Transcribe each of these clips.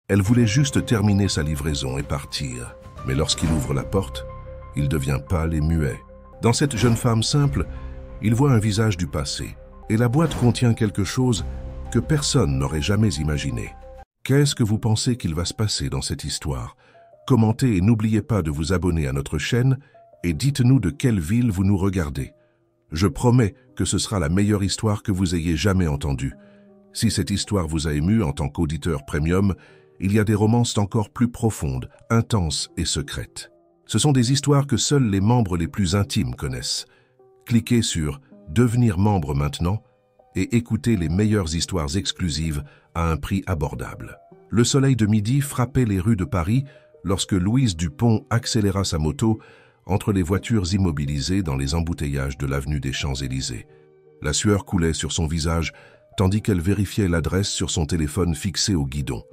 Elle voulait juste terminer sa livraison et partir. Mais lorsqu'il ouvre la porte, il devient pâle et muet. Dans cette jeune femme simple, il voit un visage du passé. Et la boîte contient quelque chose que personne n'aurait jamais imaginé. Qu'est-ce que vous pensez qu'il va se passer dans cette histoire? Commentez et n'oubliez pas de vous abonner à notre chaîne et dites-nous de quelle ville vous nous regardez. Je promets que ce sera la meilleure histoire que vous ayez jamais entendue. Si cette histoire vous a ému en tant qu'auditeur premium, il y a des romances encore plus profondes, intenses et secrètes. Ce sont des histoires que seuls les membres les plus intimes connaissent. Cliquez sur « Devenir membre maintenant » et écoutez les meilleures histoires exclusives à un prix abordable. Le soleil de midi frappait les rues de Paris lorsque Louise Dupont accéléra sa moto entre les voitures immobilisées dans les embouteillages de l'avenue des Champs-Élysées. La sueur coulait sur son visage tandis qu'elle vérifiait l'adresse sur son téléphone fixé au guidon.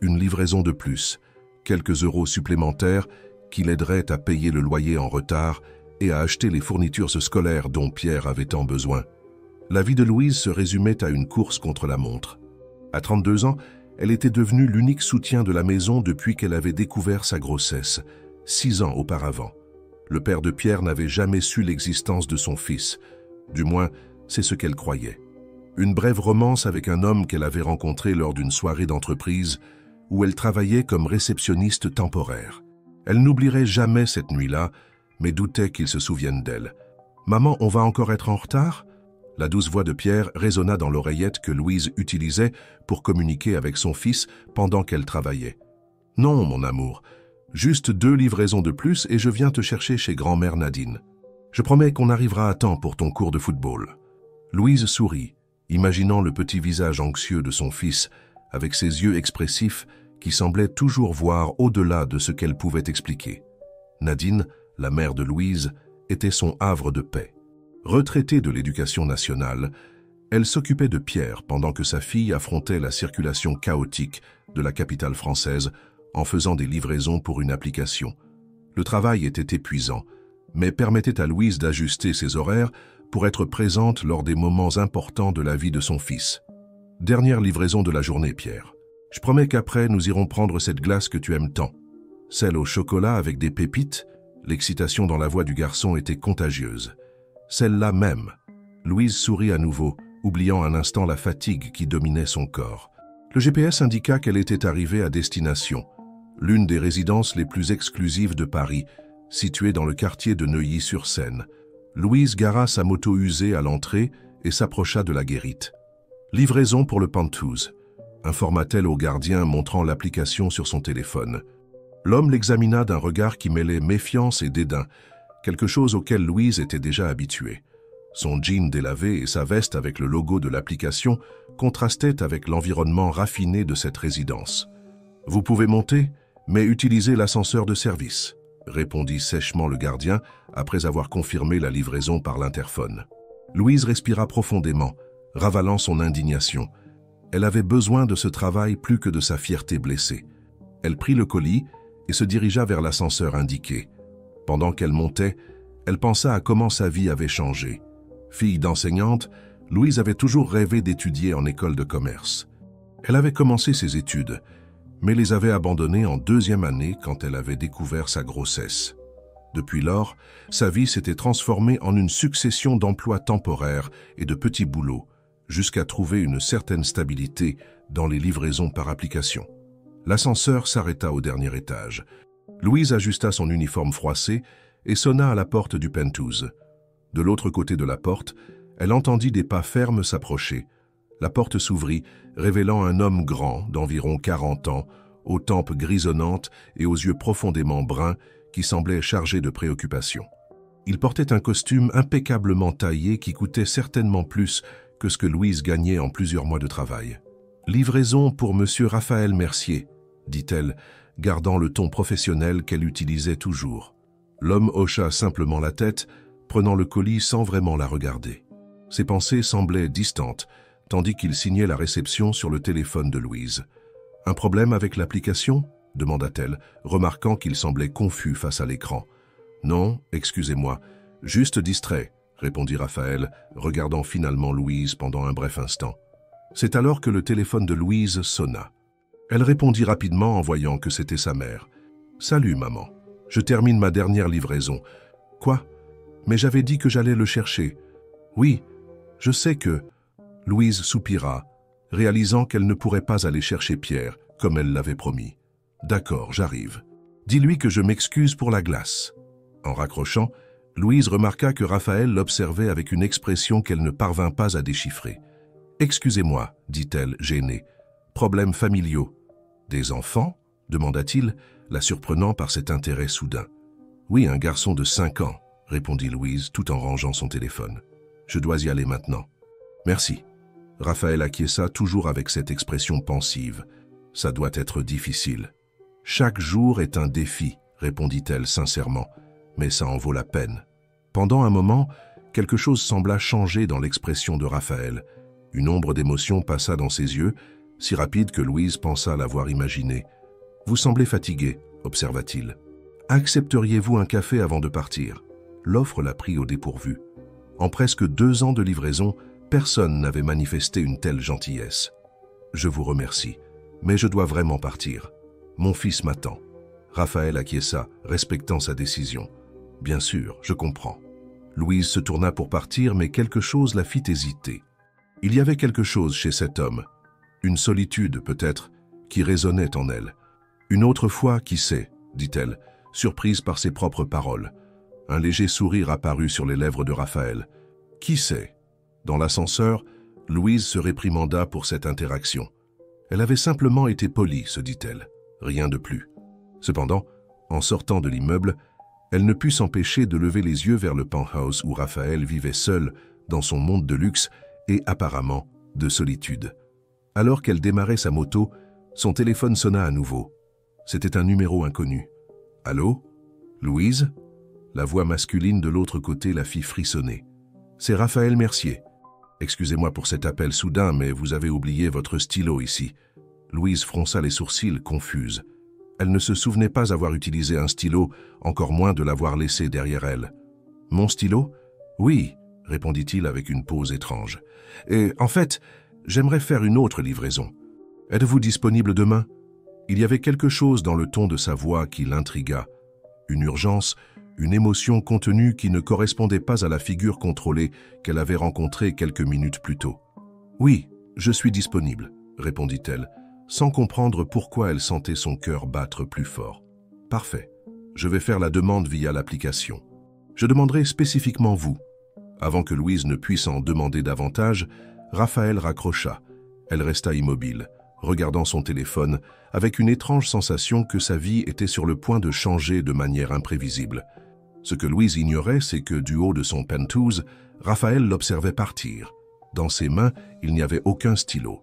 Une livraison de plus, quelques euros supplémentaires qui l'aideraient à payer le loyer en retard et à acheter les fournitures scolaires dont Pierre avait tant besoin. La vie de Louise se résumait à une course contre la montre. À 32 ans, elle était devenue l'unique soutien de la maison depuis qu'elle avait découvert sa grossesse, 6 ans auparavant. Le père de Pierre n'avait jamais su l'existence de son fils. Du moins, c'est ce qu'elle croyait. Une brève romance avec un homme qu'elle avait rencontré lors d'une soirée d'entreprise où elle travaillait comme réceptionniste temporaire. Elle n'oublierait jamais cette nuit-là, mais doutait qu'il se souvienne d'elle. « Maman, on va encore être en retard ?» La douce voix de Pierre résonna dans l'oreillette que Louise utilisait pour communiquer avec son fils pendant qu'elle travaillait. « Non, mon amour, juste 2 livraisons de plus et je viens te chercher chez grand-mère Nadine. Je promets qu'on arrivera à temps pour ton cours de football. » Louise sourit, imaginant le petit visage anxieux de son fils, avec ses yeux expressifs qui semblaient toujours voir au-delà de ce qu'elle pouvait expliquer. Nadine, la mère de Louise, était son havre de paix. Retraitée de l'éducation nationale, elle s'occupait de Pierre pendant que sa fille affrontait la circulation chaotique de la capitale française en faisant des livraisons pour une application. Le travail était épuisant, mais permettait à Louise d'ajuster ses horaires pour être présente lors des moments importants de la vie de son fils. « Dernière livraison de la journée, Pierre. Je promets qu'après, nous irons prendre cette glace que tu aimes tant. Celle au chocolat avec des pépites. » L'excitation dans la voix du garçon était contagieuse. Celle-là même. Louise sourit à nouveau, oubliant un instant la fatigue qui dominait son corps. Le GPS indiqua qu'elle était arrivée à destination, l'une des résidences les plus exclusives de Paris, située dans le quartier de Neuilly-sur-Seine. Louise gara sa moto usée à l'entrée et s'approcha de la guérite. « Livraison pour le Penthouse », informa-t-elle au gardien montrant l'application sur son téléphone. L'homme l'examina d'un regard qui mêlait méfiance et dédain, quelque chose auquel Louise était déjà habituée. Son jean délavé et sa veste avec le logo de l'application contrastaient avec l'environnement raffiné de cette résidence. « Vous pouvez monter, mais utilisez l'ascenseur de service », répondit sèchement le gardien après avoir confirmé la livraison par l'interphone. Louise respira profondément, ravalant son indignation. Elle avait besoin de ce travail plus que de sa fierté blessée. Elle prit le colis et se dirigea vers l'ascenseur indiqué. Pendant qu'elle montait, elle pensa à comment sa vie avait changé. Fille d'enseignante, Louise avait toujours rêvé d'étudier en école de commerce. Elle avait commencé ses études, mais les avait abandonnées en 2e année quand elle avait découvert sa grossesse. Depuis lors, sa vie s'était transformée en une succession d'emplois temporaires et de petits boulots, jusqu'à trouver une certaine stabilité dans les livraisons par application. L'ascenseur s'arrêta au dernier étage. Louise ajusta son uniforme froissé et sonna à la porte du Penthouse. De l'autre côté de la porte, elle entendit des pas fermes s'approcher. La porte s'ouvrit, révélant un homme grand d'environ 40 ans, aux tempes grisonnantes et aux yeux profondément bruns qui semblait chargé de préoccupations. Il portait un costume impeccablement taillé qui coûtait certainement plus que ce que Louise gagnait en plusieurs mois de travail. « Livraison pour Monsieur Raphaël Mercier », dit-elle, gardant le ton professionnel qu'elle utilisait toujours. L'homme hocha simplement la tête, prenant le colis sans vraiment la regarder. Ses pensées semblaient distantes, tandis qu'il signait la réception sur le téléphone de Louise. « Un problème avec l'application ?» demanda-t-elle, remarquant qu'il semblait confus face à l'écran. « Non, excusez-moi, juste distrait », répondit Raphaël, regardant finalement Louise pendant un bref instant. C'est alors que le téléphone de Louise sonna. Elle répondit rapidement en voyant que c'était sa mère. « Salut, maman. Je termine ma dernière livraison. »« Quoi? Mais j'avais dit que j'allais le chercher. »« Oui, je sais que... » Louise soupira, réalisant qu'elle ne pourrait pas aller chercher Pierre, comme elle l'avait promis. « D'accord, j'arrive. Dis-lui que je m'excuse pour la glace. » En raccrochant, Louise remarqua que Raphaël l'observait avec une expression qu'elle ne parvint pas à déchiffrer. « Excusez-moi, dit-elle, gênée. Problèmes familiaux. »« Des enfants ?» demanda-t-il, la surprenant par cet intérêt soudain. « Oui, un garçon de 5 ans, répondit Louise tout en rangeant son téléphone. « Je dois y aller maintenant. »« Merci. » Raphaël acquiesça toujours avec cette expression pensive. « Ça doit être difficile. »« Chaque jour est un défi, répondit-elle sincèrement, mais ça en vaut la peine. » Pendant un moment, quelque chose sembla changer dans l'expression de Raphaël. Une ombre d'émotion passa dans ses yeux, si rapide que Louise pensa l'avoir imaginé. « Vous semblez fatigué, observa-t-il. Accepteriez-vous un café avant de partir ?» L'offre la prit au dépourvu. En presque 2 ans de livraison, personne n'avait manifesté une telle gentillesse. « Je vous remercie, mais je dois vraiment partir. Mon fils m'attend. » Raphaël acquiesça, respectant sa décision. « Bien sûr, je comprends. » Louise se tourna pour partir, mais quelque chose la fit hésiter. Il y avait quelque chose chez cet homme, une solitude peut-être, qui résonnait en elle. Une autre fois, qui sait, dit-elle, surprise par ses propres paroles. Un léger sourire apparut sur les lèvres de Raphaël. Qui sait? Dans l'ascenseur, Louise se réprimanda pour cette interaction. Elle avait simplement été polie, se dit-elle, rien de plus. Cependant, en sortant de l'immeuble, elle ne put s'empêcher de lever les yeux vers le penthouse où Raphaël vivait seul dans son monde de luxe et apparemment de solitude. Alors qu'elle démarrait sa moto, son téléphone sonna à nouveau. C'était un numéro inconnu. « Allô? Louise ?» La voix masculine de l'autre côté la fit frissonner. « C'est Raphaël Mercier. Excusez-moi pour cet appel soudain, mais vous avez oublié votre stylo ici. » Louise fronça les sourcils, confuse. Elle ne se souvenait pas avoir utilisé un stylo, encore moins de l'avoir laissé derrière elle. « Mon stylo? Oui, » répondit-il avec une pause étrange. « Et en fait, j'aimerais faire une autre livraison. Êtes-vous disponible demain ?» Il y avait quelque chose dans le ton de sa voix qui l'intrigua. Une urgence, une émotion contenue qui ne correspondait pas à la figure contrôlée qu'elle avait rencontrée quelques minutes plus tôt. « Oui, je suis disponible, » répondit-elle, sans comprendre pourquoi elle sentait son cœur battre plus fort. « Parfait. Je vais faire la demande via l'application. Je demanderai spécifiquement vous. » Avant que Louise ne puisse en demander davantage, Raphaël raccrocha. Elle resta immobile, regardant son téléphone, avec une étrange sensation que sa vie était sur le point de changer de manière imprévisible. Ce que Louise ignorait, c'est que du haut de son penthouse, Raphaël l'observait partir. Dans ses mains, il n'y avait aucun stylo.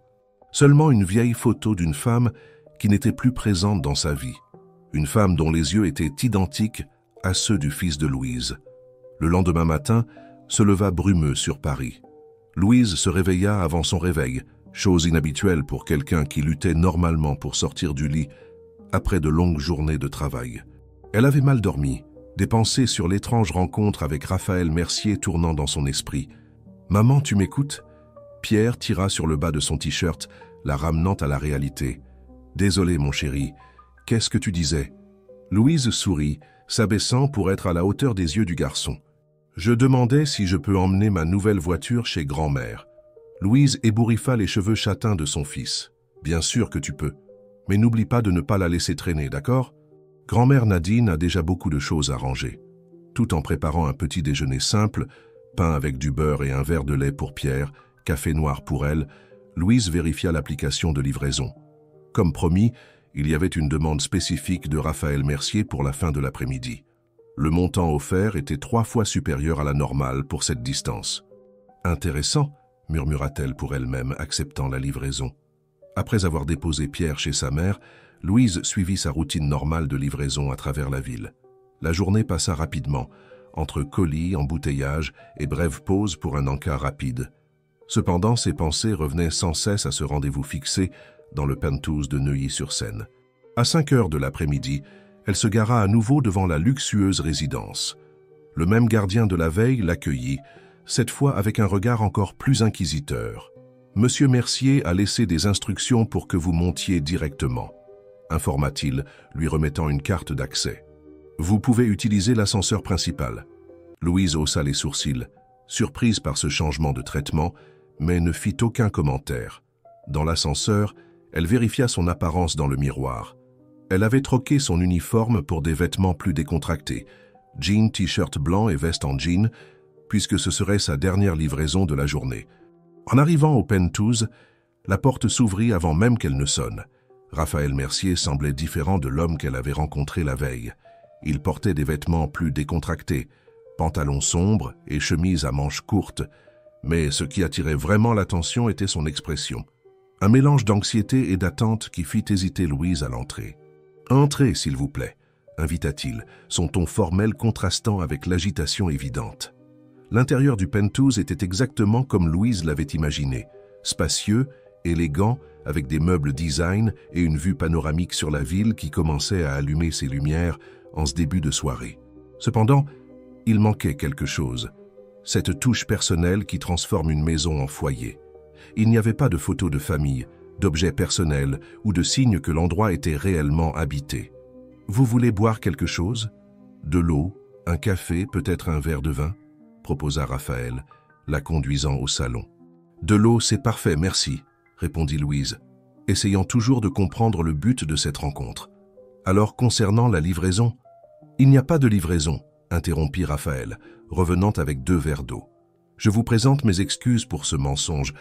Seulement une vieille photo d'une femme qui n'était plus présente dans sa vie. Une femme dont les yeux étaient identiques à ceux du fils de Louise. Le lendemain matin, se leva brumeux sur Paris. Louise se réveilla avant son réveil, chose inhabituelle pour quelqu'un qui luttait normalement pour sortir du lit après de longues journées de travail. Elle avait mal dormi, des pensées sur l'étrange rencontre avec Raphaël Mercier tournant dans son esprit. « Maman, tu m'écoutes ?» Pierre tira sur le bas de son t-shirt, la ramenant à la réalité. « Désolé, mon chéri. Qu'est-ce que tu disais ?» Louise sourit, s'abaissant pour être à la hauteur des yeux du garçon. « Je demandais si je peux emmener ma nouvelle voiture chez grand-mère. » Louise ébouriffa les cheveux châtains de son fils. « Bien sûr que tu peux. Mais n'oublie pas de ne pas la laisser traîner, d'accord ? Grand-mère Nadine a déjà beaucoup de choses à ranger. » Tout en préparant un petit déjeuner simple, pain avec du beurre et un verre de lait pour Pierre, café noir pour elle, Louise vérifia l'application de livraison. Comme promis, il y avait une demande spécifique de Raphaël Mercier pour la fin de l'après-midi. Le montant offert était 3 fois supérieur à la normale pour cette distance. « Intéressant », murmura-t-elle pour elle-même, acceptant la livraison. Après avoir déposé Pierre chez sa mère, Louise suivit sa routine normale de livraison à travers la ville. La journée passa rapidement, entre colis, embouteillages et brèves pauses pour un encas rapide. Cependant, ses pensées revenaient sans cesse à ce rendez-vous fixé dans le penthouse de Neuilly-sur-Seine. À 5 heures de l'après-midi, elle se gara à nouveau devant la luxueuse résidence. Le même gardien de la veille l'accueillit, cette fois avec un regard encore plus inquisiteur. Monsieur Mercier a laissé des instructions pour que vous montiez directement, informa-t-il, lui remettant une carte d'accès. Vous pouvez utiliser l'ascenseur principal. Louise haussa les sourcils, surprise par ce changement de traitement, mais ne fit aucun commentaire. Dans l'ascenseur, elle vérifia son apparence dans le miroir. Elle avait troqué son uniforme pour des vêtements plus décontractés, jean, t-shirt blanc et veste en jean, puisque ce serait sa dernière livraison de la journée. En arrivant au Penthouse, la porte s'ouvrit avant même qu'elle ne sonne. Raphaël Mercier semblait différent de l'homme qu'elle avait rencontré la veille. Il portait des vêtements plus décontractés, pantalon sombre et chemise à manches courtes, mais ce qui attirait vraiment l'attention était son expression. Un mélange d'anxiété et d'attente qui fit hésiter Louise à l'entrée. « Entrez, s'il vous plaît », invita-t-il, son ton formel contrastant avec l'agitation évidente. L'intérieur du Penthouse était exactement comme Louise l'avait imaginé, spacieux, élégant, avec des meubles design et une vue panoramique sur la ville qui commençait à allumer ses lumières en ce début de soirée. Cependant, il manquait quelque chose, cette touche personnelle qui transforme une maison en foyer. Il n'y avait pas de photos de famille, d'objets personnels ou de signes que l'endroit était réellement habité. « Vous voulez boire quelque chose? De l'eau, un café, peut-être un verre de vin ?» proposa Raphaël, la conduisant au salon. « De l'eau, c'est parfait, merci », répondit Louise, essayant toujours de comprendre le but de cette rencontre. « Alors, concernant la livraison ?»« Il n'y a pas de livraison », interrompit Raphaël, revenant avec 2 verres d'eau. « Je vous présente mes excuses pour ce mensonge,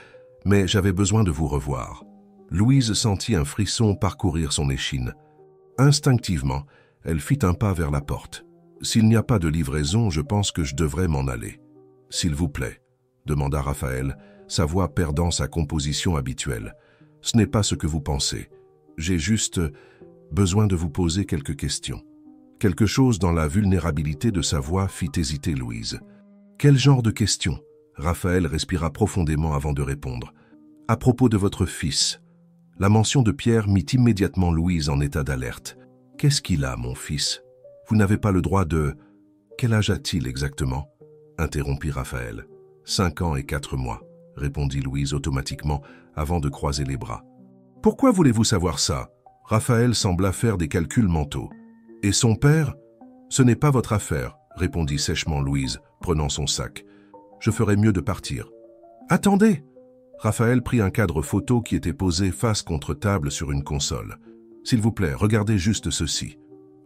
mais j'avais besoin de vous revoir. » Louise sentit un frisson parcourir son échine. Instinctivement, elle fit un pas vers la porte. « S'il n'y a pas de livraison, je pense que je devrais m'en aller. »« S'il vous plaît », demanda Raphaël, sa voix perdant sa composition habituelle. « Ce n'est pas ce que vous pensez. J'ai juste besoin de vous poser quelques questions. » Quelque chose dans la vulnérabilité de sa voix fit hésiter Louise. « Quel genre de questions ?» Raphaël respira profondément avant de répondre. « À propos de votre fils. » La mention de Pierre mit immédiatement Louise en état d'alerte. « Qu'est-ce qu'il a, mon fils? Vous n'avez pas le droit de... »« Quel âge a-t-il exactement ?» interrompit Raphaël. « 5 ans et 4 mois, répondit Louise automatiquement avant de croiser les bras. « Pourquoi voulez-vous savoir ça ?» Raphaël sembla faire des calculs mentaux. « Et son père ?»« Ce n'est pas votre affaire, répondit sèchement Louise, prenant son sac. « Je ferais mieux de partir. »« Attendez !» Raphaël prit un cadre photo qui était posé face contre table sur une console. « S'il vous plaît, regardez juste ceci. »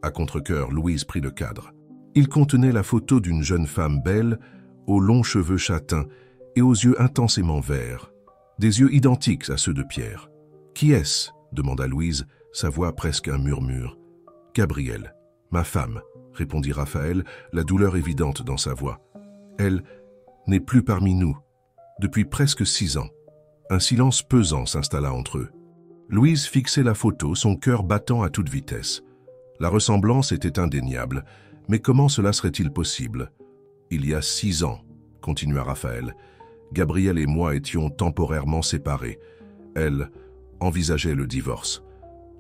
À contre-cœur, Louise prit le cadre. Il contenait la photo d'une jeune femme belle, aux longs cheveux châtains et aux yeux intensément verts. Des yeux identiques à ceux de Pierre. « Qui est-ce » demanda Louise, sa voix presque un murmure. « Gabrielle, ma femme » répondit Raphaël, la douleur évidente dans sa voix. « Elle n'est plus parmi nous. Depuis presque 6 ans. » Un silence pesant s'installa entre eux. Louise fixait la photo, son cœur battant à toute vitesse. La ressemblance était indéniable, mais comment cela serait-il possible? « Il y a 6 ans, continua Raphaël, Gabrielle et moi étions temporairement séparés. Elle envisageait le divorce.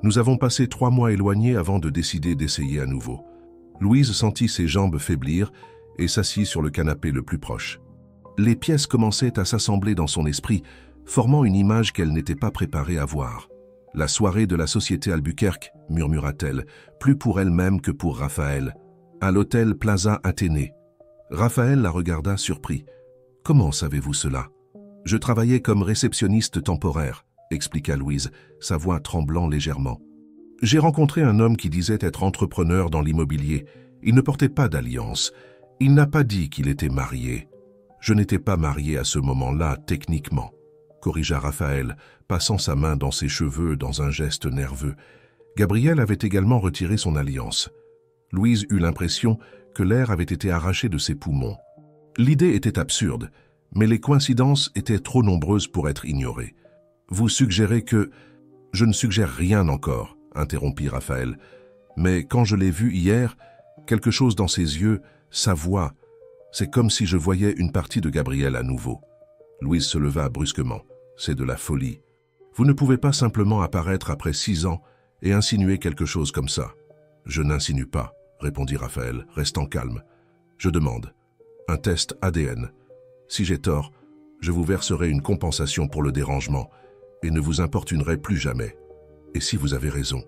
Nous avons passé 3 mois éloignés avant de décider d'essayer à nouveau. Louise sentit ses jambes faiblir et s'assit sur le canapé le plus proche. Les pièces commençaient à s'assembler dans son esprit, formant une image qu'elle n'était pas préparée à voir. « La soirée de la société Albuquerque », murmura-t-elle, plus pour elle-même que pour Raphaël, à l'hôtel Plaza Athénée. Raphaël la regarda surpris. « Comment savez-vous cela ?»« Je travaillais comme réceptionniste temporaire », expliqua Louise, sa voix tremblant légèrement. « J'ai rencontré un homme qui disait être entrepreneur dans l'immobilier. Il ne portait pas d'alliance. Il n'a pas dit qu'il était marié. Je n'étais pas marié à ce moment-là, techniquement. » corrigea Raphaël, passant sa main dans ses cheveux dans un geste nerveux. Gabrielle avait également retiré son alliance. Louise eut l'impression que l'air avait été arraché de ses poumons. L'idée était absurde, mais les coïncidences étaient trop nombreuses pour être ignorées. « Vous suggérez que... »« Je ne suggère rien encore, » interrompit Raphaël. « Mais quand je l'ai vu hier, quelque chose dans ses yeux, sa voix, c'est comme si je voyais une partie de Gabrielle à nouveau. » Louise se leva brusquement. « C'est de la folie. Vous ne pouvez pas simplement apparaître après 6 ans et insinuer quelque chose comme ça. »« Je n'insinue pas, » répondit Raphaël, restant calme. « Je demande. Un test ADN. Si j'ai tort, Je vous verserai une compensation pour le dérangement et ne vous importunerai plus jamais. Et si vous avez raison?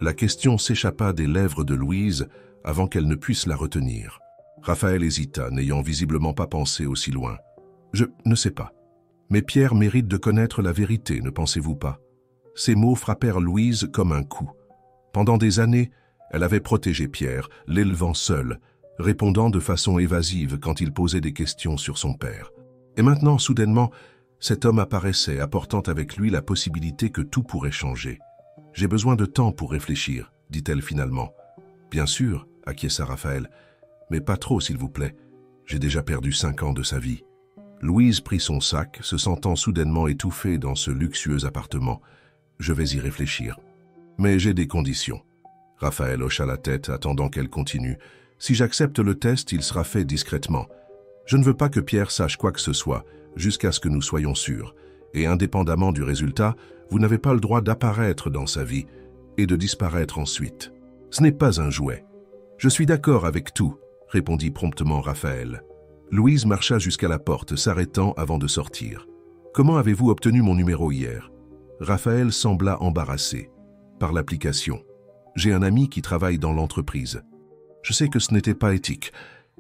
La question s'échappa des lèvres de Louise avant qu'elle ne puisse la retenir. Raphaël hésita, n'ayant visiblement pas pensé aussi loin. « Je ne sais pas. Mais Pierre mérite de connaître la vérité, ne pensez-vous pas ?» Ces mots frappèrent Louise comme un coup. Pendant des années, elle avait protégé Pierre, l'élevant seul, répondant de façon évasive quand il posait des questions sur son père. Et maintenant, soudainement, cet homme apparaissait, apportant avec lui la possibilité que tout pourrait changer. « J'ai besoin de temps pour réfléchir, dit-elle finalement. « Bien sûr, acquiesça Raphaël, mais pas trop s'il vous plaît. J'ai déjà perdu 5 ans de sa vie. » Louise prit son sac, se sentant soudainement étouffée dans ce luxueux appartement. « Je vais y réfléchir. Mais j'ai des conditions. » Raphaël hocha la tête, attendant qu'elle continue. « Si j'accepte le test, il sera fait discrètement. Je ne veux pas que Pierre sache quoi que ce soit, jusqu'à ce que nous soyons sûrs. Et indépendamment du résultat, vous n'avez pas le droit d'apparaître dans sa vie et de disparaître ensuite. Ce n'est pas un jouet. »« Je suis d'accord avec tout, » répondit promptement Raphaël. Louise marcha jusqu'à la porte, s'arrêtant avant de sortir. « Comment avez-vous obtenu mon numéro hier ?» Raphaël sembla embarrassé. « Par l'application. J'ai un ami qui travaille dans l'entreprise. Je sais que ce n'était pas éthique,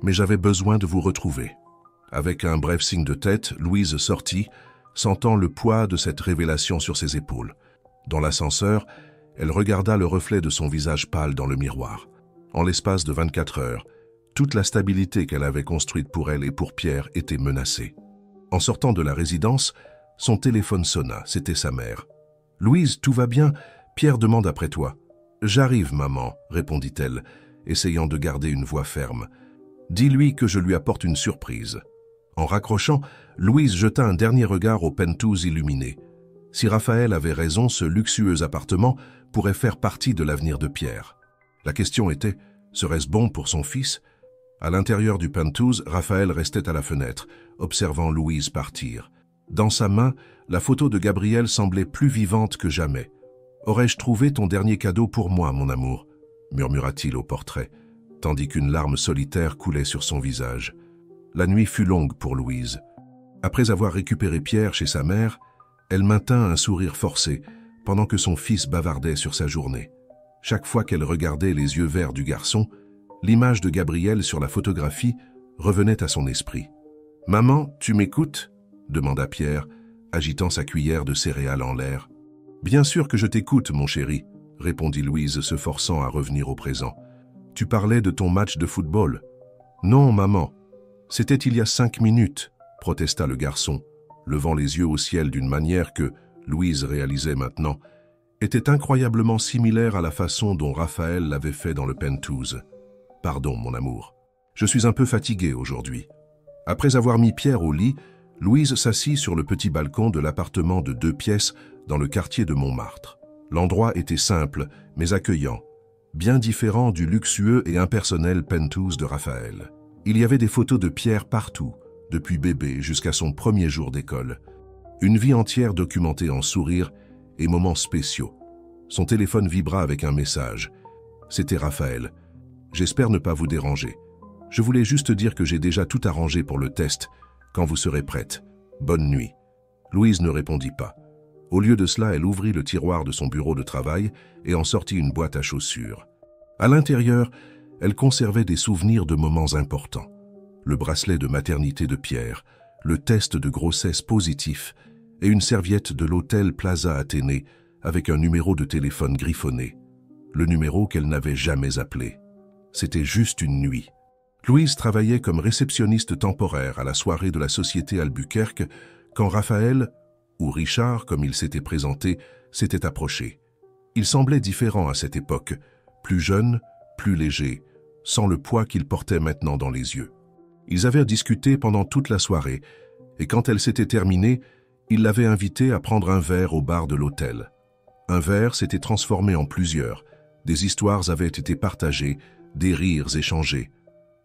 mais j'avais besoin de vous retrouver. » Avec un bref signe de tête, Louise sortit, sentant le poids de cette révélation sur ses épaules. Dans l'ascenseur, elle regarda le reflet de son visage pâle dans le miroir. En l'espace de 24 heures, toute la stabilité qu'elle avait construite pour elle et pour Pierre était menacée. En sortant de la résidence, son téléphone sonna, c'était sa mère. « Louise, tout va bien? Pierre demande après toi. »« J'arrive, maman, » répondit-elle, essayant de garder une voix ferme. « Dis-lui que je lui apporte une surprise. » En raccrochant, Louise jeta un dernier regard au penthouse illuminé. Si Raphaël avait raison, ce luxueux appartement pourrait faire partie de l'avenir de Pierre. La question était, serait-ce bon pour son fils? À l'intérieur du penthouse, Raphaël restait à la fenêtre, observant Louise partir. Dans sa main, la photo de Gabrielle semblait plus vivante que jamais. « Aurais-je trouvé ton dernier cadeau pour moi, mon amour ?» murmura-t-il au portrait, tandis qu'une larme solitaire coulait sur son visage. La nuit fut longue pour Louise. Après avoir récupéré Pierre chez sa mère, elle maintint un sourire forcé pendant que son fils bavardait sur sa journée. Chaque fois qu'elle regardait les yeux verts du garçon, l'image de Gabrielle sur la photographie revenait à son esprit. « Maman, tu m'écoutes ?» demanda Pierre, agitant sa cuillère de céréales en l'air. « Bien sûr que je t'écoute, mon chéri, » répondit Louise, se forçant à revenir au présent. « Tu parlais de ton match de football. »« Non, maman, c'était il y a 5 minutes, » protesta le garçon, levant les yeux au ciel d'une manière que, Louise réalisait maintenant, était incroyablement similaire à la façon dont Raphaël l'avait fait dans le penthouse. « Pardon, mon amour. Je suis un peu fatigué aujourd'hui. » Après avoir mis Pierre au lit, Louise s'assit sur le petit balcon de l'appartement de 2 pièces dans le quartier de Montmartre. L'endroit était simple, mais accueillant, bien différent du luxueux et impersonnel penthouse de Raphaël. Il y avait des photos de Pierre partout, depuis bébé jusqu'à son premier jour d'école. Une vie entière documentée en sourires et moments spéciaux. Son téléphone vibra avec un message. C'était Raphaël. « J'espère ne pas vous déranger. Je voulais juste dire que j'ai déjà tout arrangé pour le test, quand vous serez prête. Bonne nuit. » Louise ne répondit pas. Au lieu de cela, elle ouvrit le tiroir de son bureau de travail et en sortit une boîte à chaussures. À l'intérieur, elle conservait des souvenirs de moments importants. Le bracelet de maternité de Pierre, le test de grossesse positif et une serviette de l'hôtel Plaza Athénée avec un numéro de téléphone griffonné. Le numéro qu'elle n'avait jamais appelé. C'était juste une nuit. Louise travaillait comme réceptionniste temporaire à la soirée de la Société Albuquerque quand Raphaël, ou Richard comme il s'était présenté, s'était approché. Il semblait différent à cette époque, plus jeune, plus léger, sans le poids qu'il portait maintenant dans les yeux. Ils avaient discuté pendant toute la soirée, et quand elle s'était terminée, il l'avait invité à prendre un verre au bar de l'hôtel. Un verre s'était transformé en plusieurs, des histoires avaient été partagées, des rires échangés.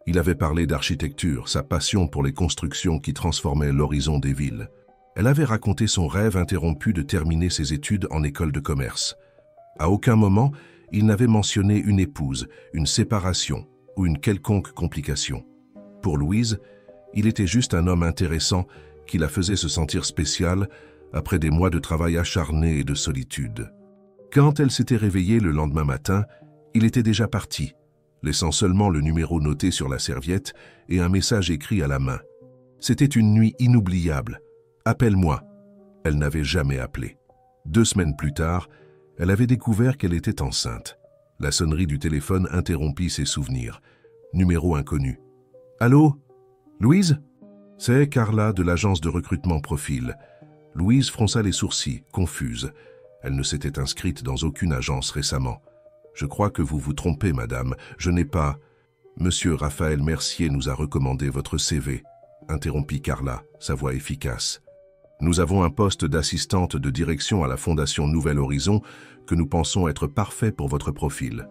Il avait parlé d'architecture, sa passion pour les constructions qui transformaient l'horizon des villes. Elle avait raconté son rêve interrompu de terminer ses études en école de commerce. À aucun moment, il n'avait mentionné une épouse, une séparation ou une quelconque complication. Pour Louise, il était juste un homme intéressant qui la faisait se sentir spéciale après des mois de travail acharné et de solitude. Quand elle s'était réveillée le lendemain matin, il était déjà parti, laissant seulement le numéro noté sur la serviette et un message écrit à la main. C'était une nuit inoubliable. « Appelle-moi ». Elle n'avait jamais appelé. 2 semaines plus tard, elle avait découvert qu'elle était enceinte. La sonnerie du téléphone interrompit ses souvenirs. Numéro inconnu. « Allô? Louise ?» C'est Carla de l'agence de recrutement Profil. Louise fronça les sourcils, confuse. Elle ne s'était inscrite dans aucune agence récemment. « Je crois que vous vous trompez, madame. Je n'ai pas... » « Monsieur Raphaël Mercier nous a recommandé votre CV, » interrompit Carla, sa voix efficace. « Nous avons un poste d'assistante de direction à la Fondation Nouvel Horizon que nous pensons être parfait pour votre profil. »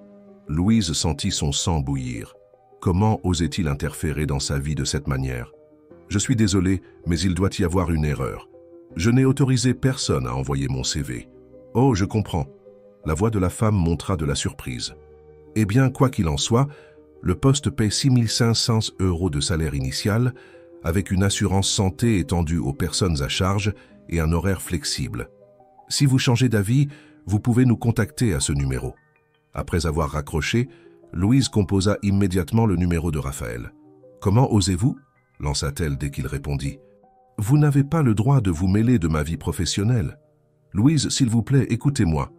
Louise sentit son sang bouillir. Comment osait-il interférer dans sa vie de cette manière? « Je suis désolé, mais il doit y avoir une erreur. Je n'ai autorisé personne à envoyer mon CV. »« Oh, je comprends. » La voix de la femme montra de la surprise. « Eh bien, quoi qu'il en soit, le poste paie 6 500 € de salaire initial, avec une assurance santé étendue aux personnes à charge et un horaire flexible. Si vous changez d'avis, vous pouvez nous contacter à ce numéro. » Après avoir raccroché, Louise composa immédiatement le numéro de Raphaël. « Comment osez-vous » lança-t-elle dès qu'il répondit. « Vous n'avez pas le droit de vous mêler de ma vie professionnelle. Louise, s'il vous plaît, écoutez-moi. »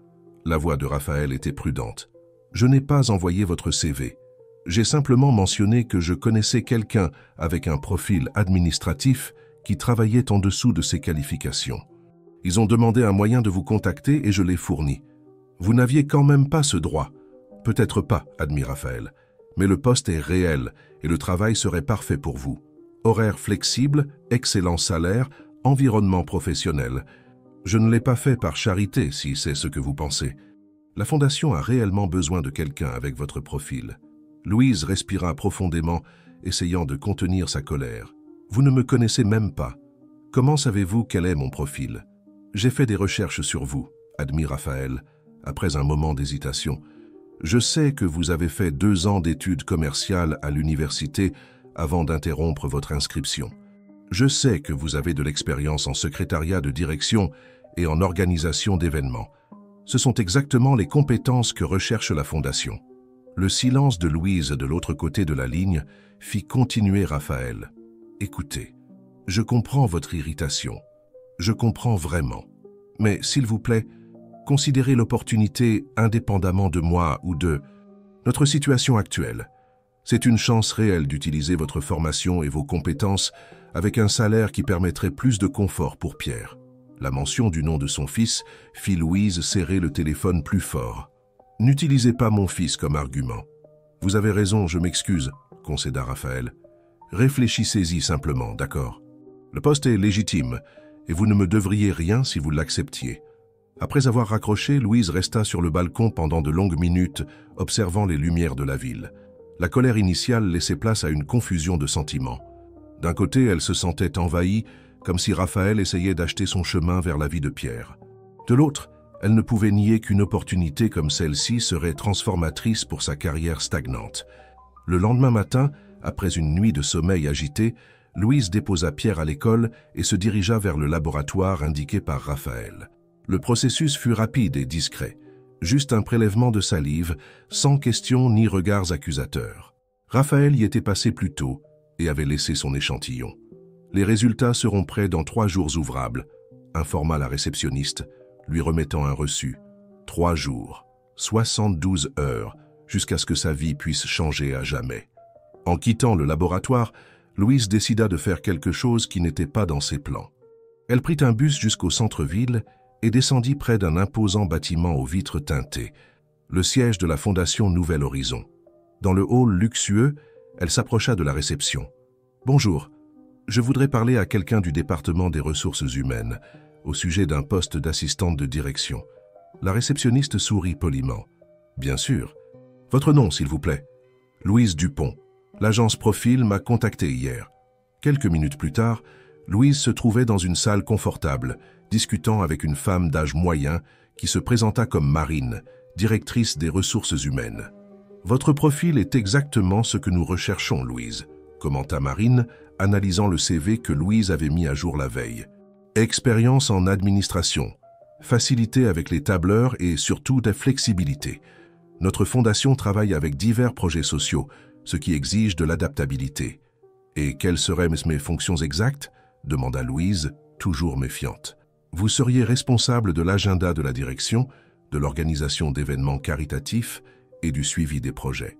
La voix de Raphaël était prudente. « Je n'ai pas envoyé votre CV. J'ai simplement mentionné que je connaissais quelqu'un avec un profil administratif qui travaillait en dessous de ses qualifications. Ils ont demandé un moyen de vous contacter et je l'ai fourni. Vous n'aviez quand même pas ce droit. »« Peut-être pas, » admit Raphaël, « mais le poste est réel et le travail serait parfait pour vous. Horaire flexible, excellent salaire, environnement professionnel. Je ne l'ai pas fait par charité, si c'est ce que vous pensez. La Fondation a réellement besoin de quelqu'un avec votre profil. » Louise respira profondément, essayant de contenir sa colère. « Vous ne me connaissez même pas. Comment savez-vous quel est mon profil? J'ai fait des recherches sur vous, » admit Raphaël, après un moment d'hésitation. « Je sais que vous avez fait 2 ans d'études commerciales à l'université avant d'interrompre votre inscription. Je sais que vous avez de l'expérience en secrétariat de direction et en organisation d'événements. Ce sont exactement les compétences que recherche la Fondation. » Le silence de Louise de l'autre côté de la ligne fit continuer Raphaël. « Écoutez, je comprends votre irritation. Je comprends vraiment. Mais s'il vous plaît, considérez l'opportunité indépendamment de moi ou de notre situation actuelle. C'est une chance réelle d'utiliser votre formation et vos compétences avec un salaire qui permettrait plus de confort pour Pierre. » La mention du nom de son fils fit Louise serrer le téléphone plus fort. « N'utilisez pas mon fils comme argument. Vous avez raison, je m'excuse, » concéda Raphaël. « Réfléchissez-y simplement, d'accord? Le poste est légitime, et vous ne me devriez rien si vous l'acceptiez. » Après avoir raccroché, Louise resta sur le balcon pendant de longues minutes, observant les lumières de la ville. La colère initiale laissait place à une confusion de sentiments. D'un côté, elle se sentait envahie, comme si Raphaël essayait d'acheter son chemin vers la vie de Pierre. De l'autre, elle ne pouvait nier qu'une opportunité comme celle-ci serait transformatrice pour sa carrière stagnante. Le lendemain matin, après une nuit de sommeil agité, Louise déposa Pierre à l'école et se dirigea vers le laboratoire indiqué par Raphaël. Le processus fut rapide et discret. Juste un prélèvement de salive, sans questions ni regards accusateurs. Raphaël y était passé plus tôt et avait laissé son échantillon. Les résultats seront prêts dans 3 jours ouvrables, informa la réceptionniste, lui remettant un reçu. 3 jours, 72 heures, jusqu'à ce que sa vie puisse changer à jamais. En quittant le laboratoire, Louise décida de faire quelque chose qui n'était pas dans ses plans. Elle prit un bus jusqu'au centre-ville et descendit près d'un imposant bâtiment aux vitres teintées, le siège de la Fondation Nouvel Horizon. Dans le hall luxueux, elle s'approcha de la réception. « Bonjour, je voudrais parler à quelqu'un du département des ressources humaines, au sujet d'un poste d'assistante de direction. » La réceptionniste sourit poliment. « Bien sûr. Votre nom, s'il vous plaît. »« Louise Dupont. L'agence Profil m'a contacté hier. » Quelques minutes plus tard, Louise se trouvait dans une salle confortable, discutant avec une femme d'âge moyen qui se présenta comme Marine, directrice des ressources humaines. « Votre profil est exactement ce que nous recherchons, Louise, » commenta Marine, analysant le CV que Louise avait mis à jour la veille. Expérience en administration, facilité avec les tableurs et surtout de flexibilité. Notre fondation travaille avec divers projets sociaux, ce qui exige de l'adaptabilité. Et quelles seraient mes fonctions exactes? Demanda Louise, toujours méfiante. Vous seriez responsable de l'agenda de la direction, de l'organisation d'événements caritatifs et du suivi des projets.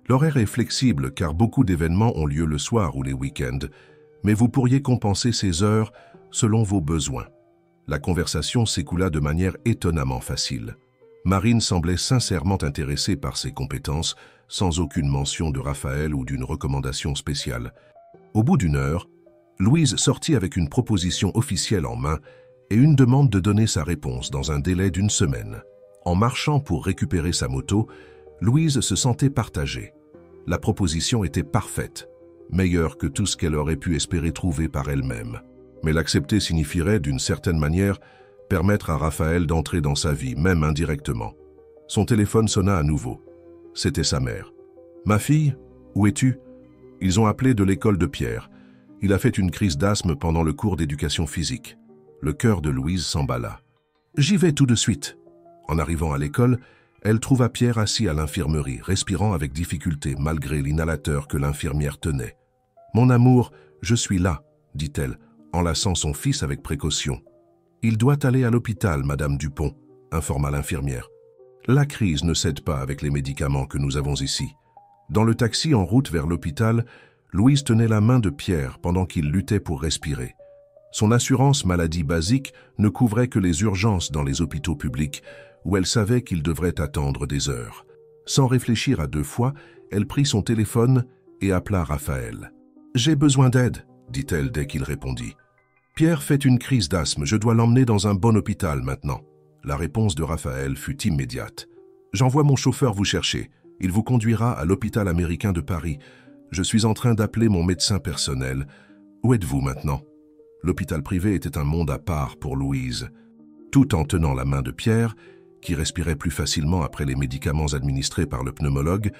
L'horaire est flexible car beaucoup d'événements ont lieu le soir ou les week-ends, mais vous pourriez compenser ces heures selon vos besoins. La conversation s'écoula de manière étonnamment facile. Marine semblait sincèrement intéressée par ses compétences, sans aucune mention de Raphaël ou d'une recommandation spéciale. Au bout d'une heure, Louise sortit avec une proposition officielle en main et une demande de donner sa réponse dans un délai d'1 semaine. En marchant pour récupérer sa moto, Louise se sentait partagée. La proposition était parfaite, meilleure que tout ce qu'elle aurait pu espérer trouver par elle-même. Mais l'accepter signifierait, d'une certaine manière, permettre à Raphaël d'entrer dans sa vie, même indirectement. Son téléphone sonna à nouveau. C'était sa mère. « Ma fille, où es-tu » Ils ont appelé de l'école de Pierre. Il a fait une crise d'asthme pendant le cours d'éducation physique. Le cœur de Louise s'emballa. « J'y vais tout de suite. » En arrivant à l'école, elle trouva Pierre assis à l'infirmerie, respirant avec difficulté malgré l'inhalateur que l'infirmière tenait. « Mon amour, je suis là, » dit-elle, enlaçant son fils avec précaution. « Il doit aller à l'hôpital, Madame Dupont, » informa l'infirmière. « La crise ne cède pas avec les médicaments que nous avons ici. » Dans le taxi en route vers l'hôpital, Louise tenait la main de Pierre pendant qu'il luttait pour respirer. Son assurance maladie basique ne couvrait que les urgences dans les hôpitaux publics, où elle savait qu'il devrait attendre des heures. Sans réfléchir à 2 fois, elle prit son téléphone et appela Raphaël. « J'ai besoin d'aide, » dit-elle dès qu'il répondit. « Pierre fait une crise d'asthme, je dois l'emmener dans un bon hôpital maintenant. » La réponse de Raphaël fut immédiate. « J'envoie mon chauffeur vous chercher. Il vous conduira à l'hôpital américain de Paris. Je suis en train d'appeler mon médecin personnel. Où êtes-vous maintenant ?» L'hôpital privé était un monde à part pour Louise. Tout en tenant la main de Pierre, qui respirait plus facilement après les médicaments administrés par le pneumologue,